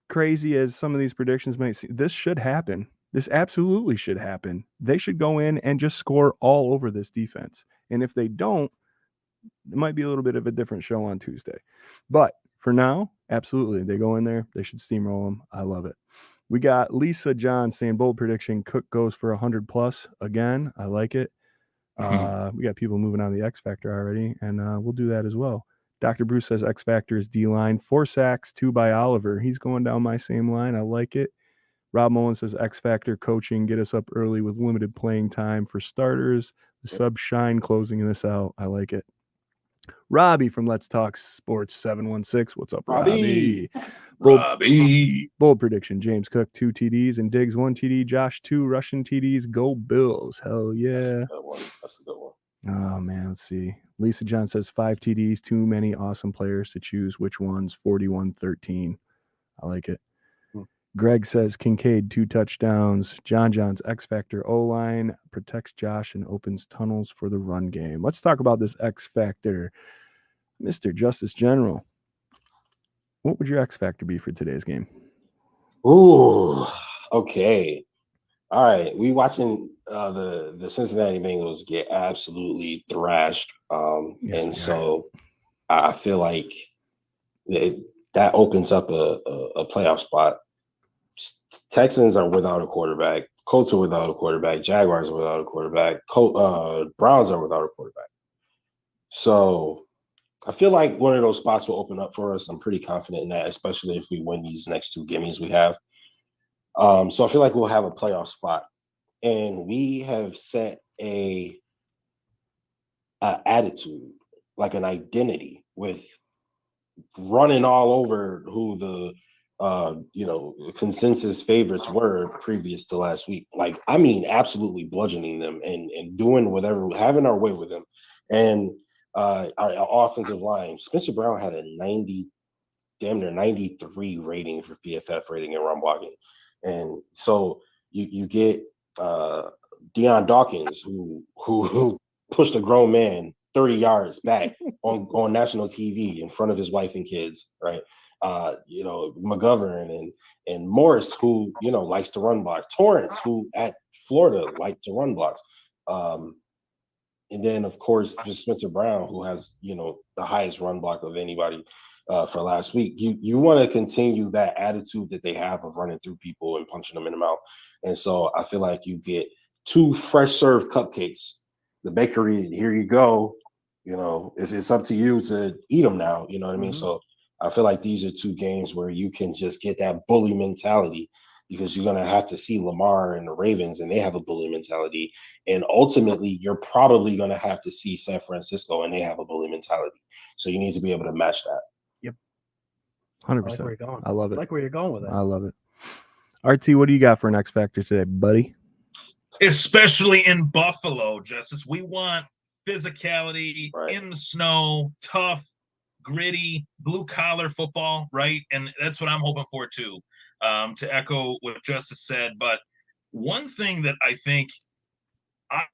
B: crazy as some of these predictions might seem, this should happen. This absolutely should happen. They should go in and just score all over this defense. And if they don't, it might be a little bit of a different show on Tuesday. But for now, absolutely. They go in there. They should steamroll them. I love it. We got Lisa John saying bold prediction. Cook goes for 100 plus again. I like it. We got people moving on the X Factor already, and we'll do that as well. Dr. Bruce says X Factor is D-line. 4 sacks, 2 by Oliver. He's going down my same line. I like it. Rob Mullen says X Factor coaching. Get us up early with limited playing time for starters. The sub shine closing this out. I like it. Robbie from Let's Talk Sports 716. What's up, Robbie? Bold prediction. James Cook 2 TDs and Diggs 1 TD. Josh 2 Russian TDs. Go Bills. Hell yeah.
E: That's a good one.
B: Oh man, let's see. Lisa John says 5 TDs. Too many awesome players to choose which ones. 41-13. I like it. Greg says Kincaid 2 touchdowns. John's X Factor O-line protects Josh and opens tunnels for the run game. Let's talk about this X Factor. Mr. Justice General, what would your X Factor be for today's game?
E: Ooh, okay. All right. We watching the Cincinnati Bengals get absolutely thrashed. So I feel like that opens up a playoff spot. Texans are without a quarterback. Colts are without a quarterback. Jaguars are without a quarterback. Browns are without a quarterback. So I feel like one of those spots will open up for us. I'm pretty confident in that, especially if we win these next 2 gimmies we have. So I feel like we'll have a playoff spot. And we have set a attitude, like an identity with running all over who the consensus favorites were previous to last week. Like, I mean, absolutely bludgeoning them and doing whatever, having our way with them. And our offensive line, Spencer Brown had a damn near 93 rating for PFF rating and run blocking. And so you get Deion Dawkins, who pushed a grown man 30 yards back on national TV in front of his wife and kids, right? McGovern and Morris, who likes to run block. Torrance, who at Florida liked to run blocks. And then of course just Spencer Brown, who has the highest run block of anybody for last week. You want to continue that attitude that they have of running through people and punching them in the mouth. And so I feel like you get 2 fresh served cupcakes. The bakery, here you go. It's up to you to eat them now. You know what I mean? So I feel like these are 2 games where you can just get that bully mentality, because you're going to have to see Lamar and the Ravens, and they have a bully mentality. And ultimately, you're probably going to have to see San Francisco, and they have a bully mentality. So you need to be able to match that.
D: Yep.
B: 100%.
D: I like where you're going.
B: I love it.
D: I like where you're going with it.
B: I love it. RT, what do you got for an X Factor today, buddy?
C: Especially in Buffalo, Justice. We want physicality in the snow, tough, gritty, blue-collar football, right? And that's what I'm hoping for, too, to echo what Justice said. But one thing that I think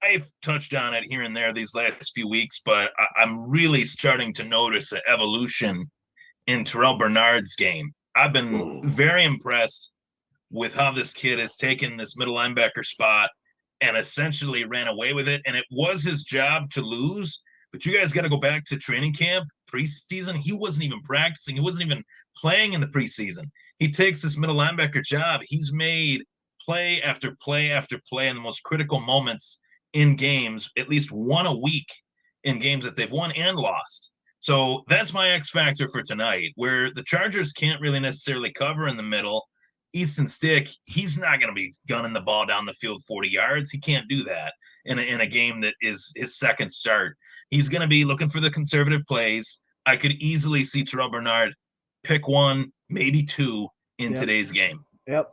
C: I've touched on it here and there these last few weeks, but I'm really starting to notice an evolution in Terrell Bernard's game. I've been very impressed with how this kid has taken this middle linebacker spot and essentially ran away with it. And it was his job to lose. But you guys got to go back to training camp, preseason. He wasn't even practicing. He wasn't even playing in the preseason. He takes this middle linebacker job. He's made play after play after play in the most critical moments in games, at least 1 a week in games that they've won and lost. So that's my X factor for tonight, where the Chargers can't really necessarily cover in the middle. Easton Stick, he's not going to be gunning the ball down the field 40 yards. He can't do that in a game that is his second start. He's going to be looking for the conservative plays. I could easily see Terrell Bernard pick 1, maybe 2 in today's game.
D: Yep.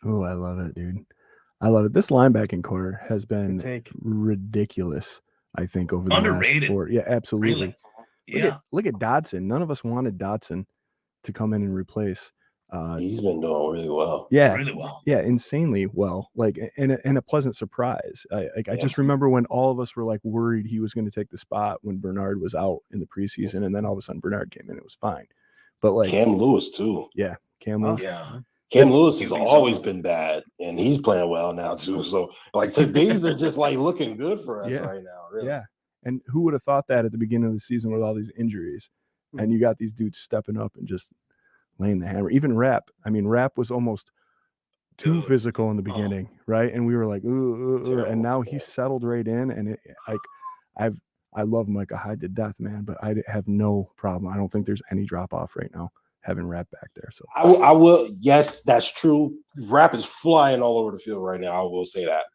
B: Oh, I love it, dude. I love it. This linebacking core has been ridiculous, I think, over the
C: underrated.
B: last 4. Yeah, absolutely.
C: Really? Yeah.
B: Look at Dotson. None of us wanted Dotson to come in and replace.
E: He's been doing really well.
B: Yeah,
C: really well.
B: Yeah, insanely well. Like, and a pleasant surprise. I just remember when all of us were like worried he was going to take the spot when Bernard was out in the preseason, and then all of a sudden Bernard came in. It was fine. But like
E: Cam Lewis too.
B: Yeah, Cam Lewis.
C: Yeah.
E: Cam Lewis has
C: QB's
E: always
C: on.
E: been bad, and he's playing well now too. So these are just like looking good for us right now. Really.
B: Yeah. And who would have thought that at the beginning of the season with all these injuries? And you got these dudes stepping up and just laying the hammer. Even Rap. I mean, Rap was almost too physical in the beginning, right? And we were like, and now he's settled right in. And I love Micah Hyde to death, man, but I have no problem. I don't think there's any drop off right now having Rap back there. So
E: I will. Yes, that's true. Rap is flying all over the field right now. I will say that,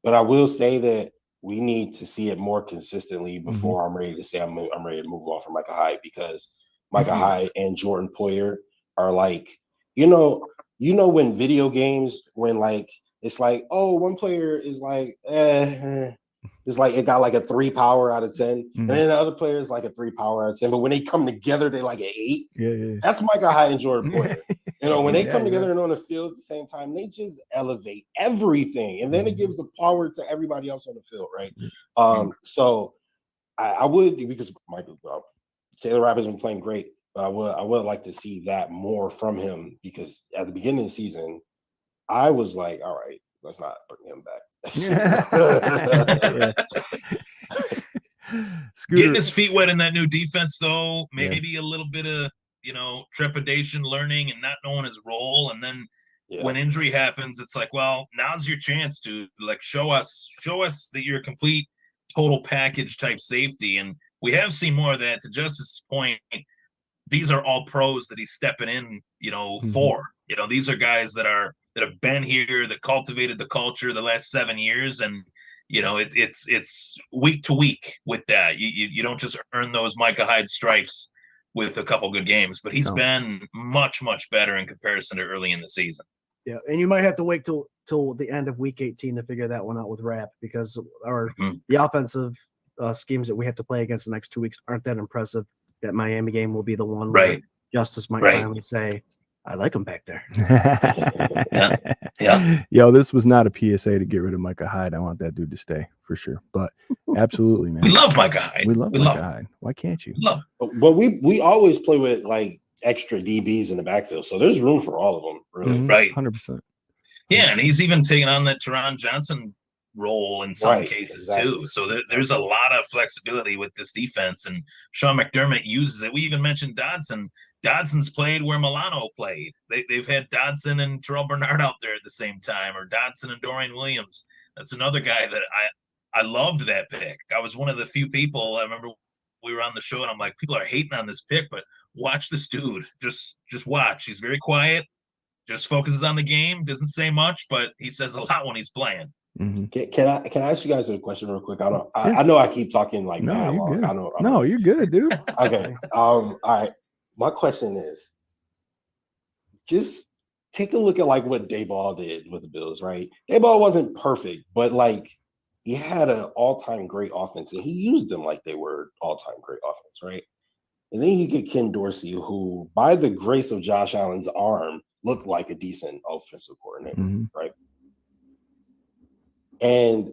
E: but I will say that we need to see it more consistently before I'm ready to say I'm ready to move on from Micah Hyde, because Micah Hyde and Jordan Poyer are like, when video games, when like it's like, oh, one player is like, it's like it got like a 3 power out of 10, and then the other player is like a 3 power out of 10. But when they come together, they're like an 8.
B: Yeah.
E: That's Micah Hyde and Jordan Poyer. When they come together and on the field at the same time, they just elevate everything, and then it gives the power to everybody else on the field, right? So I would, because Michael Taylor Rapp has been playing great, but I would like to see that more from him, because at the beginning of the season, I was like, all right, let's not bring him back.
C: Getting his feet wet in that new defense, though, maybe a little bit of trepidation, learning and not knowing his role, and then when injury happens, it's like, well, now's your chance, dude. Like, show us that you're a complete total package type safety. And we have seen more of that. To Justice's point, these are all pros that he's stepping in, for. These are guys that have been here, that cultivated the culture the last 7 years, and it's week to week with that. You don't just earn those Micah Hyde stripes with a couple good games, but he's been much, much better in comparison to early in the season.
D: Yeah, and you might have to wait till the end of week 18 to figure that one out with Rap, because the offensive schemes that we have to play against the next 2 weeks aren't that impressive. That Miami game will be the one where Justice might finally say, I like him back there.
C: Yeah.
B: Yo, this was not a PSA to get rid of Micah Hyde. I want that dude to stay for sure. But absolutely, man.
C: We love Micah Hyde.
B: We love Micah Hyde. Why can't you?
E: But we always play with like extra DBs in the backfield, so there's room for all of them, really.
C: Right.
B: 100%.
C: Yeah, and he's even taken on that Teron Johnson role in some cases too. So there's a lot of flexibility with this defense, and Sean McDermott uses it. We even mentioned Dodson. Dodson's played where Milano played. They've had Dodson and Terrell Bernard out there at the same time, or Dodson and Dorian Williams. That's another guy that I loved that pick. I was one of the few people. I remember we were on the show, and I'm like, people are hating on this pick, but watch this dude. Just watch. He's very quiet. Just focuses on the game. Doesn't say much, but he says a lot when he's playing.
E: Can I ask you guys a question real quick? I know I keep talking like mad long. I know.
B: No, you're good, dude.
E: Okay. All right. My question is, just take a look at like what Dayball did with the Bills, right? Dayball wasn't perfect, but like he had an all-time great offense, and he used them like they were all-time great offense, right? And then you get Ken Dorsey, who, by the grace of Josh Allen's arm, looked like a decent offensive coordinator, right? And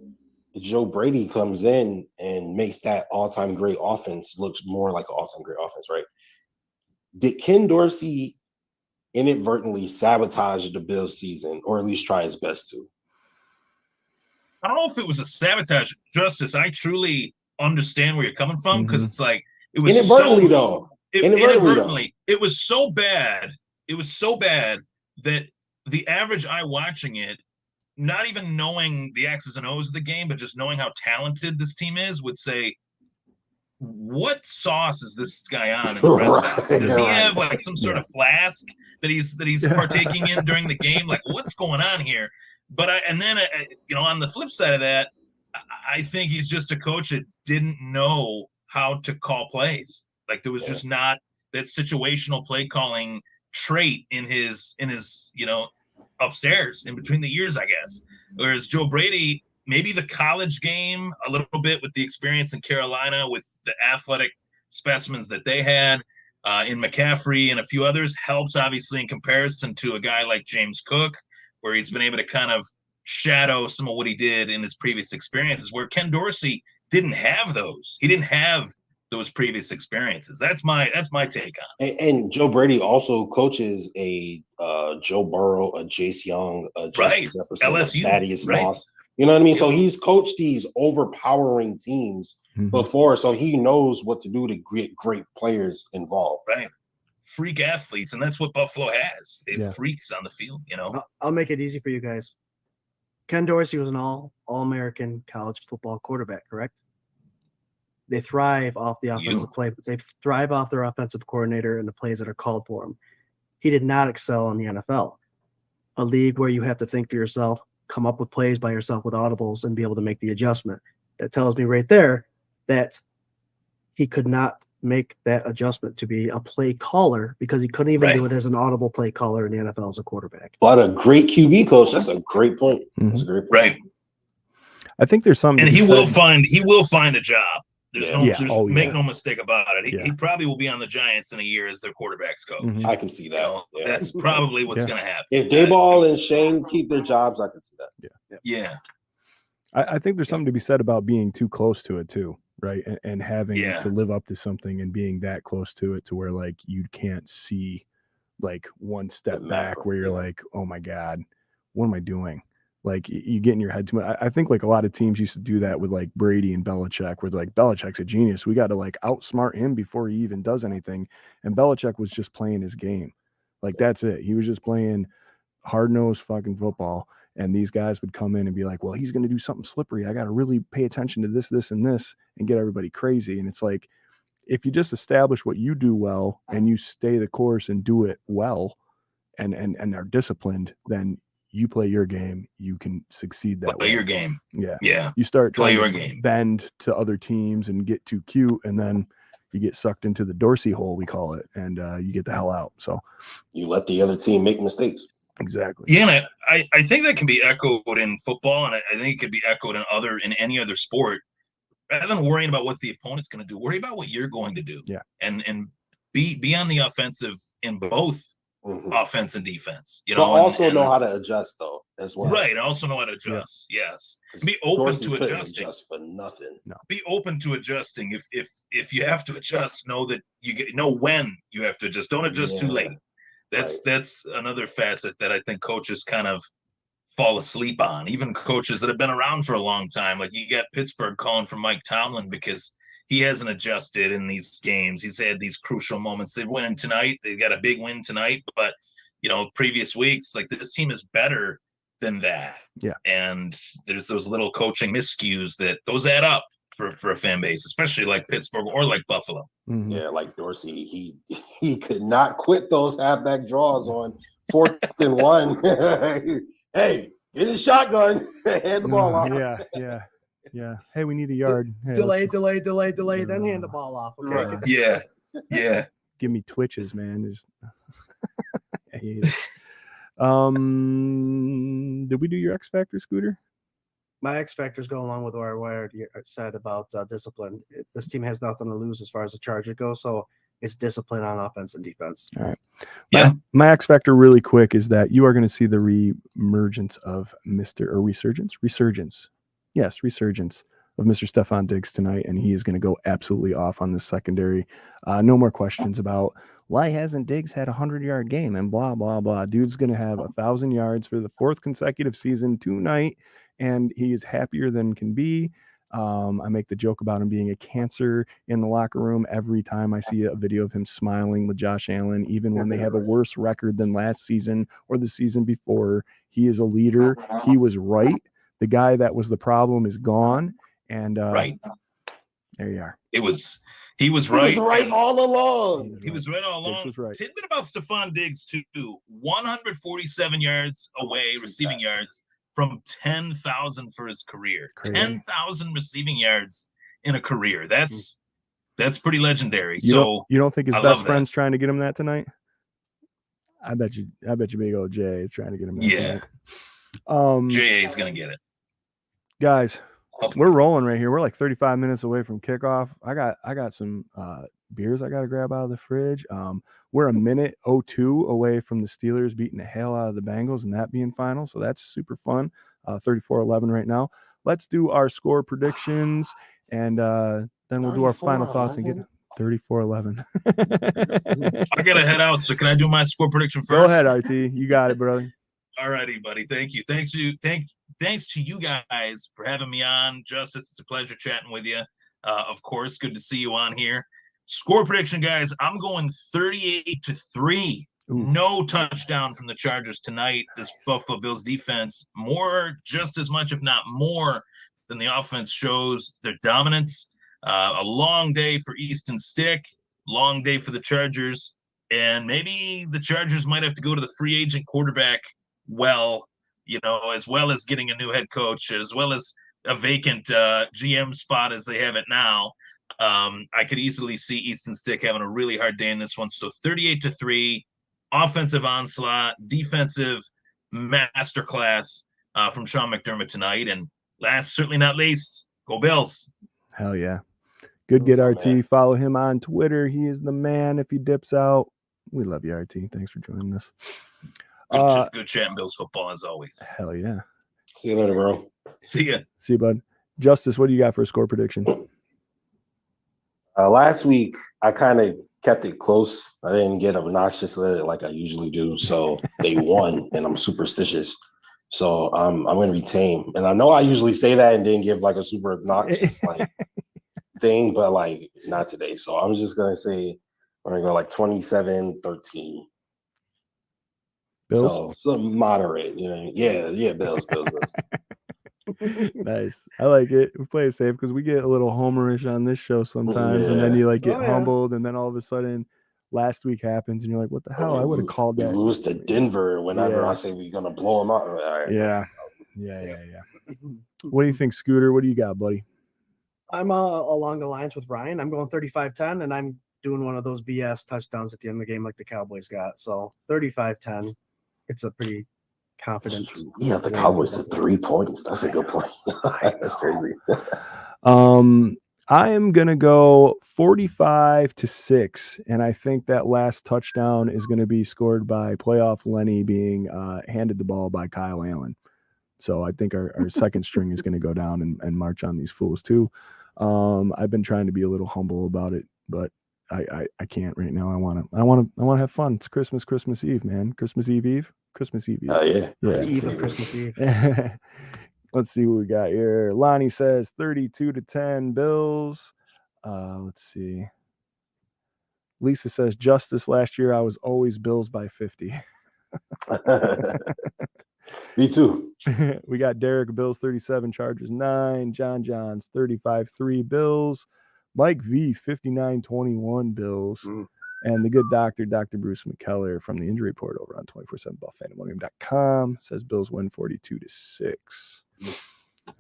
E: Joe Brady comes in and makes that all-time great offense look more like an all-time great offense, right? Did Ken Dorsey inadvertently sabotage the Bills season, or at least try his best to?
C: I don't know if it was a sabotage, Justice. I truly understand where you're coming from, because it's like, it was
E: inadvertently,
C: inadvertently. It was so bad. It was so bad that the average eye watching it, not even knowing the X's and O's of the game, but just knowing how talented this team is, would say, what sauce is this guy on in the rest? Does he have like some sort of flask that he's partaking in during the game? Like, what's going on here? But on the flip side of that, I think he's just a coach that didn't know how to call plays. Like, there was just not that situational play calling trait in his upstairs in between the years, I guess. Whereas Joe Brady, maybe the college game a little bit with the experience in Carolina, with the athletic specimens that they had in McCaffrey and a few others, helps obviously in comparison to a guy like James Cook, where he's been able to kind of shadow some of what he did in his previous experiences, where Ken Dorsey didn't have those. He didn't have those previous experiences. That's my take on it.
E: And Joe Brady also coaches a Joe Burrow, a Jace Young, a Justin Jefferson,
C: LSU,
E: a Thaddeus Moss. You know what I mean? So he's coached these overpowering teams before, so he knows what to do to get great players involved.
C: Right. Freak athletes, and that's what Buffalo has. They have freaks on the field, you know.
D: I'll make it easy for you guys. Ken Dorsey was an all-American college football quarterback, correct? They thrive off the offensive play. They thrive off their offensive coordinator and the plays that are called for him. He did not excel in the NFL, a league where you have to think for yourself, come up with plays by yourself with audibles, and be able to make the adjustment. That tells me right there that he could not make that adjustment to be a play caller because he couldn't even do it as an audible play caller in the NFL as a quarterback.
E: But a great QB coach, that's a great point. That's a great point.
C: Right.
B: I think there's something,
C: and he will find a job. There's make no mistake about it. He probably will be on the Giants in a year as their quarterbacks go.
E: I can see that.
C: That's probably what's going to happen.
E: If Dayball and Shane keep their jobs, I can see that.
C: Yeah.
B: I think there's something to be said about being too close to it too, right? And having to live up to something and being that close to it to where like you can't see like one step back where you're like, oh my God, what am I doing? Like you get in your head too much. I think like a lot of teams used to do that with like Brady and Belichick, where like Belichick's a genius. We got to like outsmart him before he even does anything. And Belichick was just playing his game. Like that's it. He was just playing hard-nosed fucking football. And these guys would come in and be like, well, he's going to do something slippery. I got to really pay attention to this, this, and this and get everybody crazy. And it's like, if you just establish what you do well and you stay the course and do it well and are disciplined, then you play your game, you can succeed that way.
C: Play your game.
B: Yeah.
C: Yeah.
B: You start
C: play
B: trying
C: your
B: to
C: game.
B: bend to other teams and get too cute, and then you get sucked into the Dorsey hole, we call it, and you get the hell out. So
E: you let the other team make mistakes.
B: Exactly.
C: Yeah, and I think that can be echoed in football, and I think it could be echoed in any other sport. Rather than worrying about what the opponent's going to do, worry about what you're going to do.
B: Yeah.
C: And be on the offensive in both offense and defense. You know,
E: but also know how to adjust though as well.
C: Right. Also know how to adjust. Yeah. Yes. Be open to adjusting.
E: Adjust for nothing.
B: No.
C: Be open to adjusting. If you have to adjust, know that know when you have to adjust. Don't adjust too late. That's another facet that I think coaches kind of fall asleep on. Even coaches that have been around for a long time, like you got Pittsburgh calling for Mike Tomlin because he hasn't adjusted in these games. He's had these crucial moments. They're winning tonight. They got a big win tonight, but previous weeks, like this team is better than that.
B: Yeah. And
C: there's those little coaching miscues that those add up for a fan base, especially like Pittsburgh or like Buffalo.
B: Mm-hmm.
E: Yeah, like Dorsey, he could not quit those halfback draws on 4th and 1. Hey, get his shotgun, hand the ball off.
B: Yeah. Hey, we need a yard. Hey,
D: delay, then hand the ball off. Okay.
C: Yeah.
B: Give me twitches, man. Did we do your X Factor, Scooter?
D: My X factors go along with what I already said about discipline. This team has nothing to lose as far as the Chargers go, so it's discipline on offense and defense.
B: All right. My X factor really quick is that you are going to see the resurgence of resurgence of Mr. Stephon Diggs tonight, and he is going to go absolutely off on this secondary. No more questions about why hasn't Diggs had a 100-yard game and blah, blah, blah. Dude's going to have 1,000 yards for the 4th consecutive season tonight, and he is happier than can be. I make the joke about him being a cancer in the locker room every time I see a video of him smiling with Josh Allen, even when they have a worse record than last season or the season before. He is a leader. He was right. The guy that was the problem is gone. And
C: right
B: there you are.
C: He was right.
E: He was right all along.
C: He was right all along.
B: Was right.
C: Tidbit about Stephon Diggs too: 147 yards away, receiving yards from 10,000 for his career. 10,000 receiving yards in a career. That's pretty legendary.
B: You don't think his best friend's trying to get him that tonight? I bet you big old Jay is trying to get him that tonight.
C: Jay is gonna get it.
B: Guys, we're rolling right here. We're like 35 minutes away from kickoff. I got some beers I got to grab out of the fridge. We're a minute 02 away from the Steelers beating the hell out of the Bengals and that being final. So that's super fun. 34-11 right now. Let's do our score predictions. And then we'll do our final thoughts and get 34-11.
C: I gotta head out, so can I do my score prediction first?
B: Go ahead, RT. You got it, brother.
C: All righty, buddy. Thank you. Thanks to you guys for having me on. Justice, it's a pleasure chatting with you. Of course, good to see you on here. Score prediction, guys. I'm going 38-3. No touchdown from the Chargers tonight. This Buffalo Bills defense, just as much, if not more, than the offense shows their dominance. A long day for Easton Stick, long day for the Chargers, and maybe the Chargers might have to go to the free agent quarterback as well as getting a new head coach, as well as a vacant GM spot as they have it now. I could easily see Easton Stick having a really hard day in this one. So 38-3, offensive onslaught, defensive masterclass from Sean McDermott tonight. And last, certainly not least, go Bills.
B: Hell yeah. Good get, RT. Man. Follow him on Twitter. He is the man if he dips out. We love you, RT. Thanks for joining us.
C: Good chatting Bills football as always.
B: Hell yeah.
E: See you later, bro.
C: See ya.
B: See you, bud. Justice, what do you got for a score prediction?
E: Last week, I kind of kept it close. I didn't get obnoxious with it like I usually do. So they won, and I'm superstitious. So I'm going to be tame. And I know I usually say that and then give like a super obnoxious thing, but like not today. So I'm just going to say I'm going to go like 27-13.
B: Bills?
E: So moderate, Yeah, Bills.
B: Nice. I like it. We play it safe because we get a little homerish on this show sometimes, and then you get humbled, and then all of a sudden last week happens, and you're like, what the hell? I would have called that.
E: We lose to Denver whenever I say we're going to blow them out. Right.
B: Yeah. What do you think, Scooter? What do you got, buddy?
D: I'm along the lines with Ryan. I'm going 35-10, and I'm doing one of those BS touchdowns at the end of the game like the Cowboys got. So 35-10. It's a pretty confident.
E: Yeah, the Cowboys to 3 points. That's a good point. That's crazy.
B: I am going to go 45-6, and I think that last touchdown is going to be scored by playoff Lenny being handed the ball by Kyle Allen. So I think our second string is going to go down and march on these fools too. I've been trying to be a little humble about it, but I can't right now. I want to have fun. It's Christmas Eve, man. Christmas Eve.
E: Oh yeah.
D: Eve of Christmas Eve.
B: Let's see what we got here. Lonnie says 32-10 Bills. Let's see. Lisa says Justice last year I was always Bills by 50.
E: Me too.
B: We got Derek Bills 37, Chargers 9, John's 35-3 Bills, Mike V 59-21 Bills, and the good Dr. Bruce McKellar from the injury report over on 247buffandemonium.com says Bills win 42-6.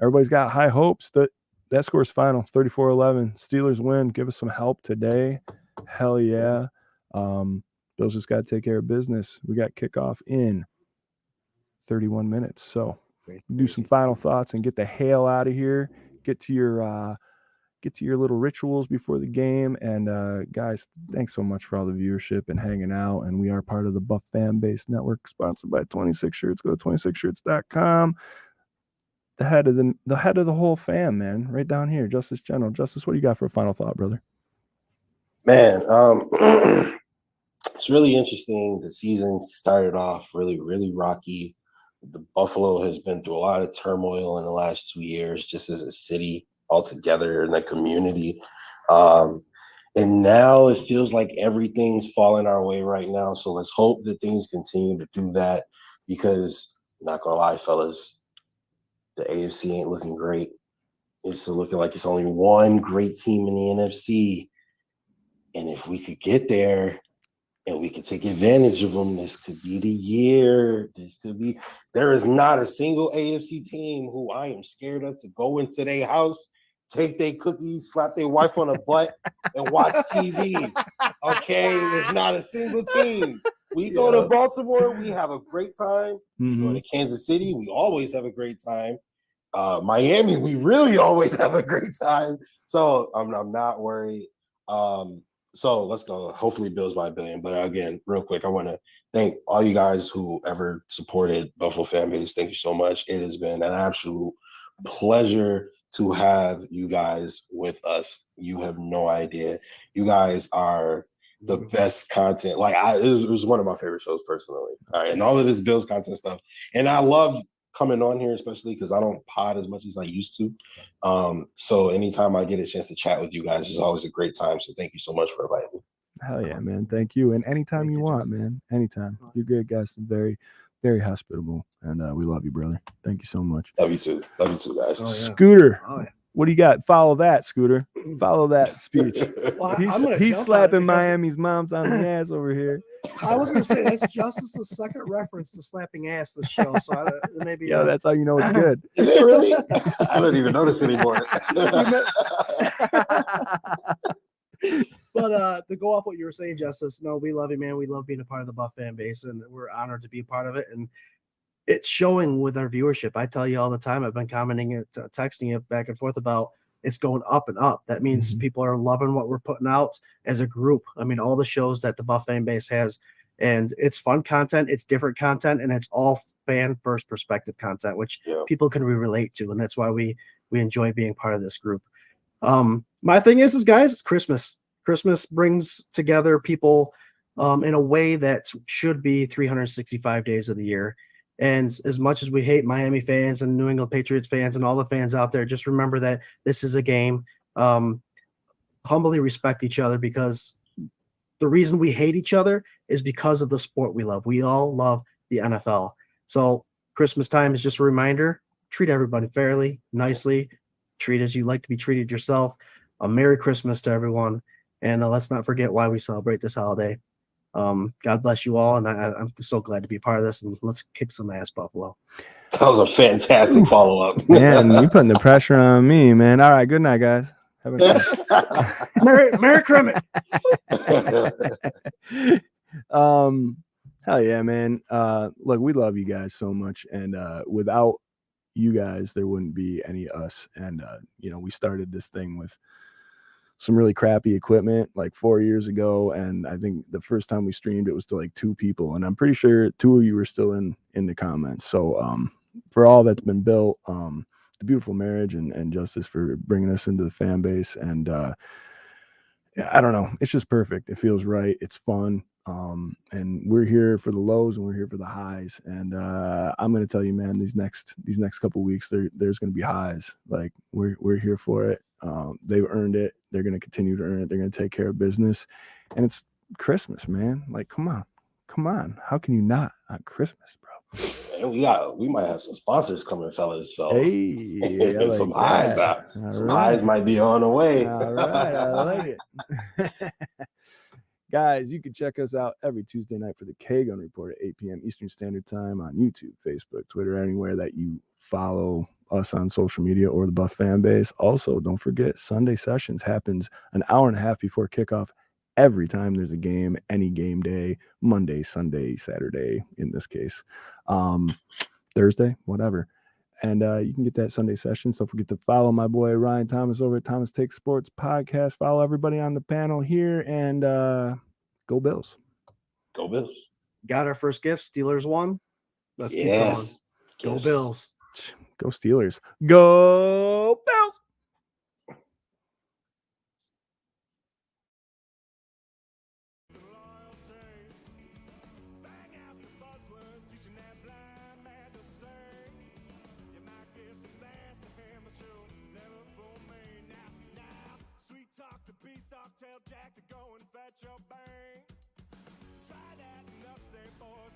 B: Everybody's got high hopes that score's final 34-11. Steelers win. Give us some help today. Hell yeah. Bills just got to take care of business. We got kickoff in 31 minutes. So do some final thoughts and get the hell out of here. Get to your little rituals before the game. And guys, thanks so much for all the viewership and hanging out. And we are part of the Buff Fan Base Network, sponsored by 26 Shirts. Go to 26shirts.com. The head of the whole fam, man, right down here. Justice General. Justice, what do you got for a final thought, brother?
E: Man, it's really interesting. The season started off really, really rocky. The Buffalo has been through a lot of turmoil in the last 2 years, just as a city altogether and a community. And now it feels like everything's falling our way right now. So let's hope that things continue to do that, because not gonna lie, fellas, the AFC ain't looking great. It's looking like it's only one great team in the NFC. And if we could get there and we could take advantage of them, this could be the year. There is not a single AFC team who I am scared of to go into their house, take their cookies, slap their wife on the butt, and watch TV. Okay? There's not a single team. We go to Baltimore, we have a great time. We go to Kansas City, we always have a great time. Miami, we really always have a great time. So I'm not worried. So let's go. Hopefully Bills by a billion. But again, real quick, I want to thank all you guys who ever supported Buffalo Fan Base. Thank you so much. It has been an absolute pleasure to have you guys with us. You have no idea. You guys are the best content. Like it was one of my favorite shows personally. All right, and all of this Bills content stuff. And I love coming on here, especially because I don't pod as much as I used to. So anytime I get a chance to chat with you guys, it's always a great time. So thank you so much for inviting me.
B: Hell yeah, man. Thank you. And anytime you want,
D: Justice.
B: man. Anytime. You're good guys. Very, very hospitable. And we love you, brother. Thank you so much.
E: Love you too. Love you too, guys.
D: Oh, yeah.
B: Scooter.
D: Oh, yeah.
B: What do you got? Follow that, Scooter. Follow that speech.
D: Well,
B: He's slapping Miami's moms on the ass over here.
D: I was going to say that's Justice's second reference to slapping ass this show. So maybe
B: Yeah, that's how you know it's good.
E: Is it really? I don't even notice anymore.
D: But to go off what you were saying, Justice, no, we love you, man. We love being a part of the Buff fan base, and we're honored to be a part of it. And it's showing with our viewership. I tell you all the time, I've been commenting it, texting it back and forth about it's going up and up. That means people are loving what we're putting out as a group. I mean, all the shows that the Buff fan base has, and it's fun content, it's different content, and it's all fan first perspective content, which people can relate to. And that's why we enjoy being part of this group. My thing is guys, it's Christmas. Christmas brings together people in a way that should be 365 days of the year. And as much as we hate Miami fans and New England Patriots fans and all the fans out there, just remember that this is a game. Humbly respect each other, because the reason we hate each other is because of the sport we love. We all love the NFL. So Christmas time is just a reminder, treat everybody fairly, nicely, treat as you like to be treated yourself. A Merry Christmas to everyone. And let's not forget why we celebrate this holiday. God bless you all, and I'm so glad to be a part of this. And let's kick some ass, Buffalo.
E: That was a fantastic follow-up.
B: Man, you putting the pressure on me, man. All right, good night, guys. Have a good
D: Merry Christmas.
B: Hell yeah, man. Look, we love you guys so much, and without you guys, there wouldn't be any us. And we started this thing with some really crappy equipment like 4 years ago, and I think the first time we streamed it was to like 2 people, and I'm pretty sure 2 of you were still in the comments. So for all that's been built, the beautiful marriage and Justice for bringing us into the fan base, and I don't know, it's just perfect. It feels right. It's fun. And we're here for the lows and we're here for the highs. And I'm gonna tell you, man, these next couple weeks, there's gonna be highs. Like we're here for it. They've earned it. They're gonna continue to earn it. They're gonna take care of business. And it's Christmas, man. Like, come on. How can you not on Christmas, bro?
E: And we might have some sponsors coming, fellas. So
B: hey, like
E: some highs out. Some highs might be on the way.
B: All right, I like it. Guys, you can check us out every Tuesday night for the K-Gun Report at 8 p.m. Eastern Standard Time on YouTube, Facebook, Twitter, anywhere that you follow us on social media or the Buff fan base. Also, don't forget, Sunday Sessions happens an hour and a half before kickoff every time there's a game, any game day, Monday, Sunday, Saturday, in this case, Thursday, whatever. And you can get that Sunday Sessions. Don't forget to follow my boy Ryan Thomas over at Thomas Takes Sports Podcast. Follow everybody on the panel here, and go Bills.
E: Go Bills.
D: Got our first gift. Steelers won. Let's keep going. Go Bills.
B: Go Steelers. Go Bills.
A: Tell Jack to go and fetch your bank. Try that and upstate for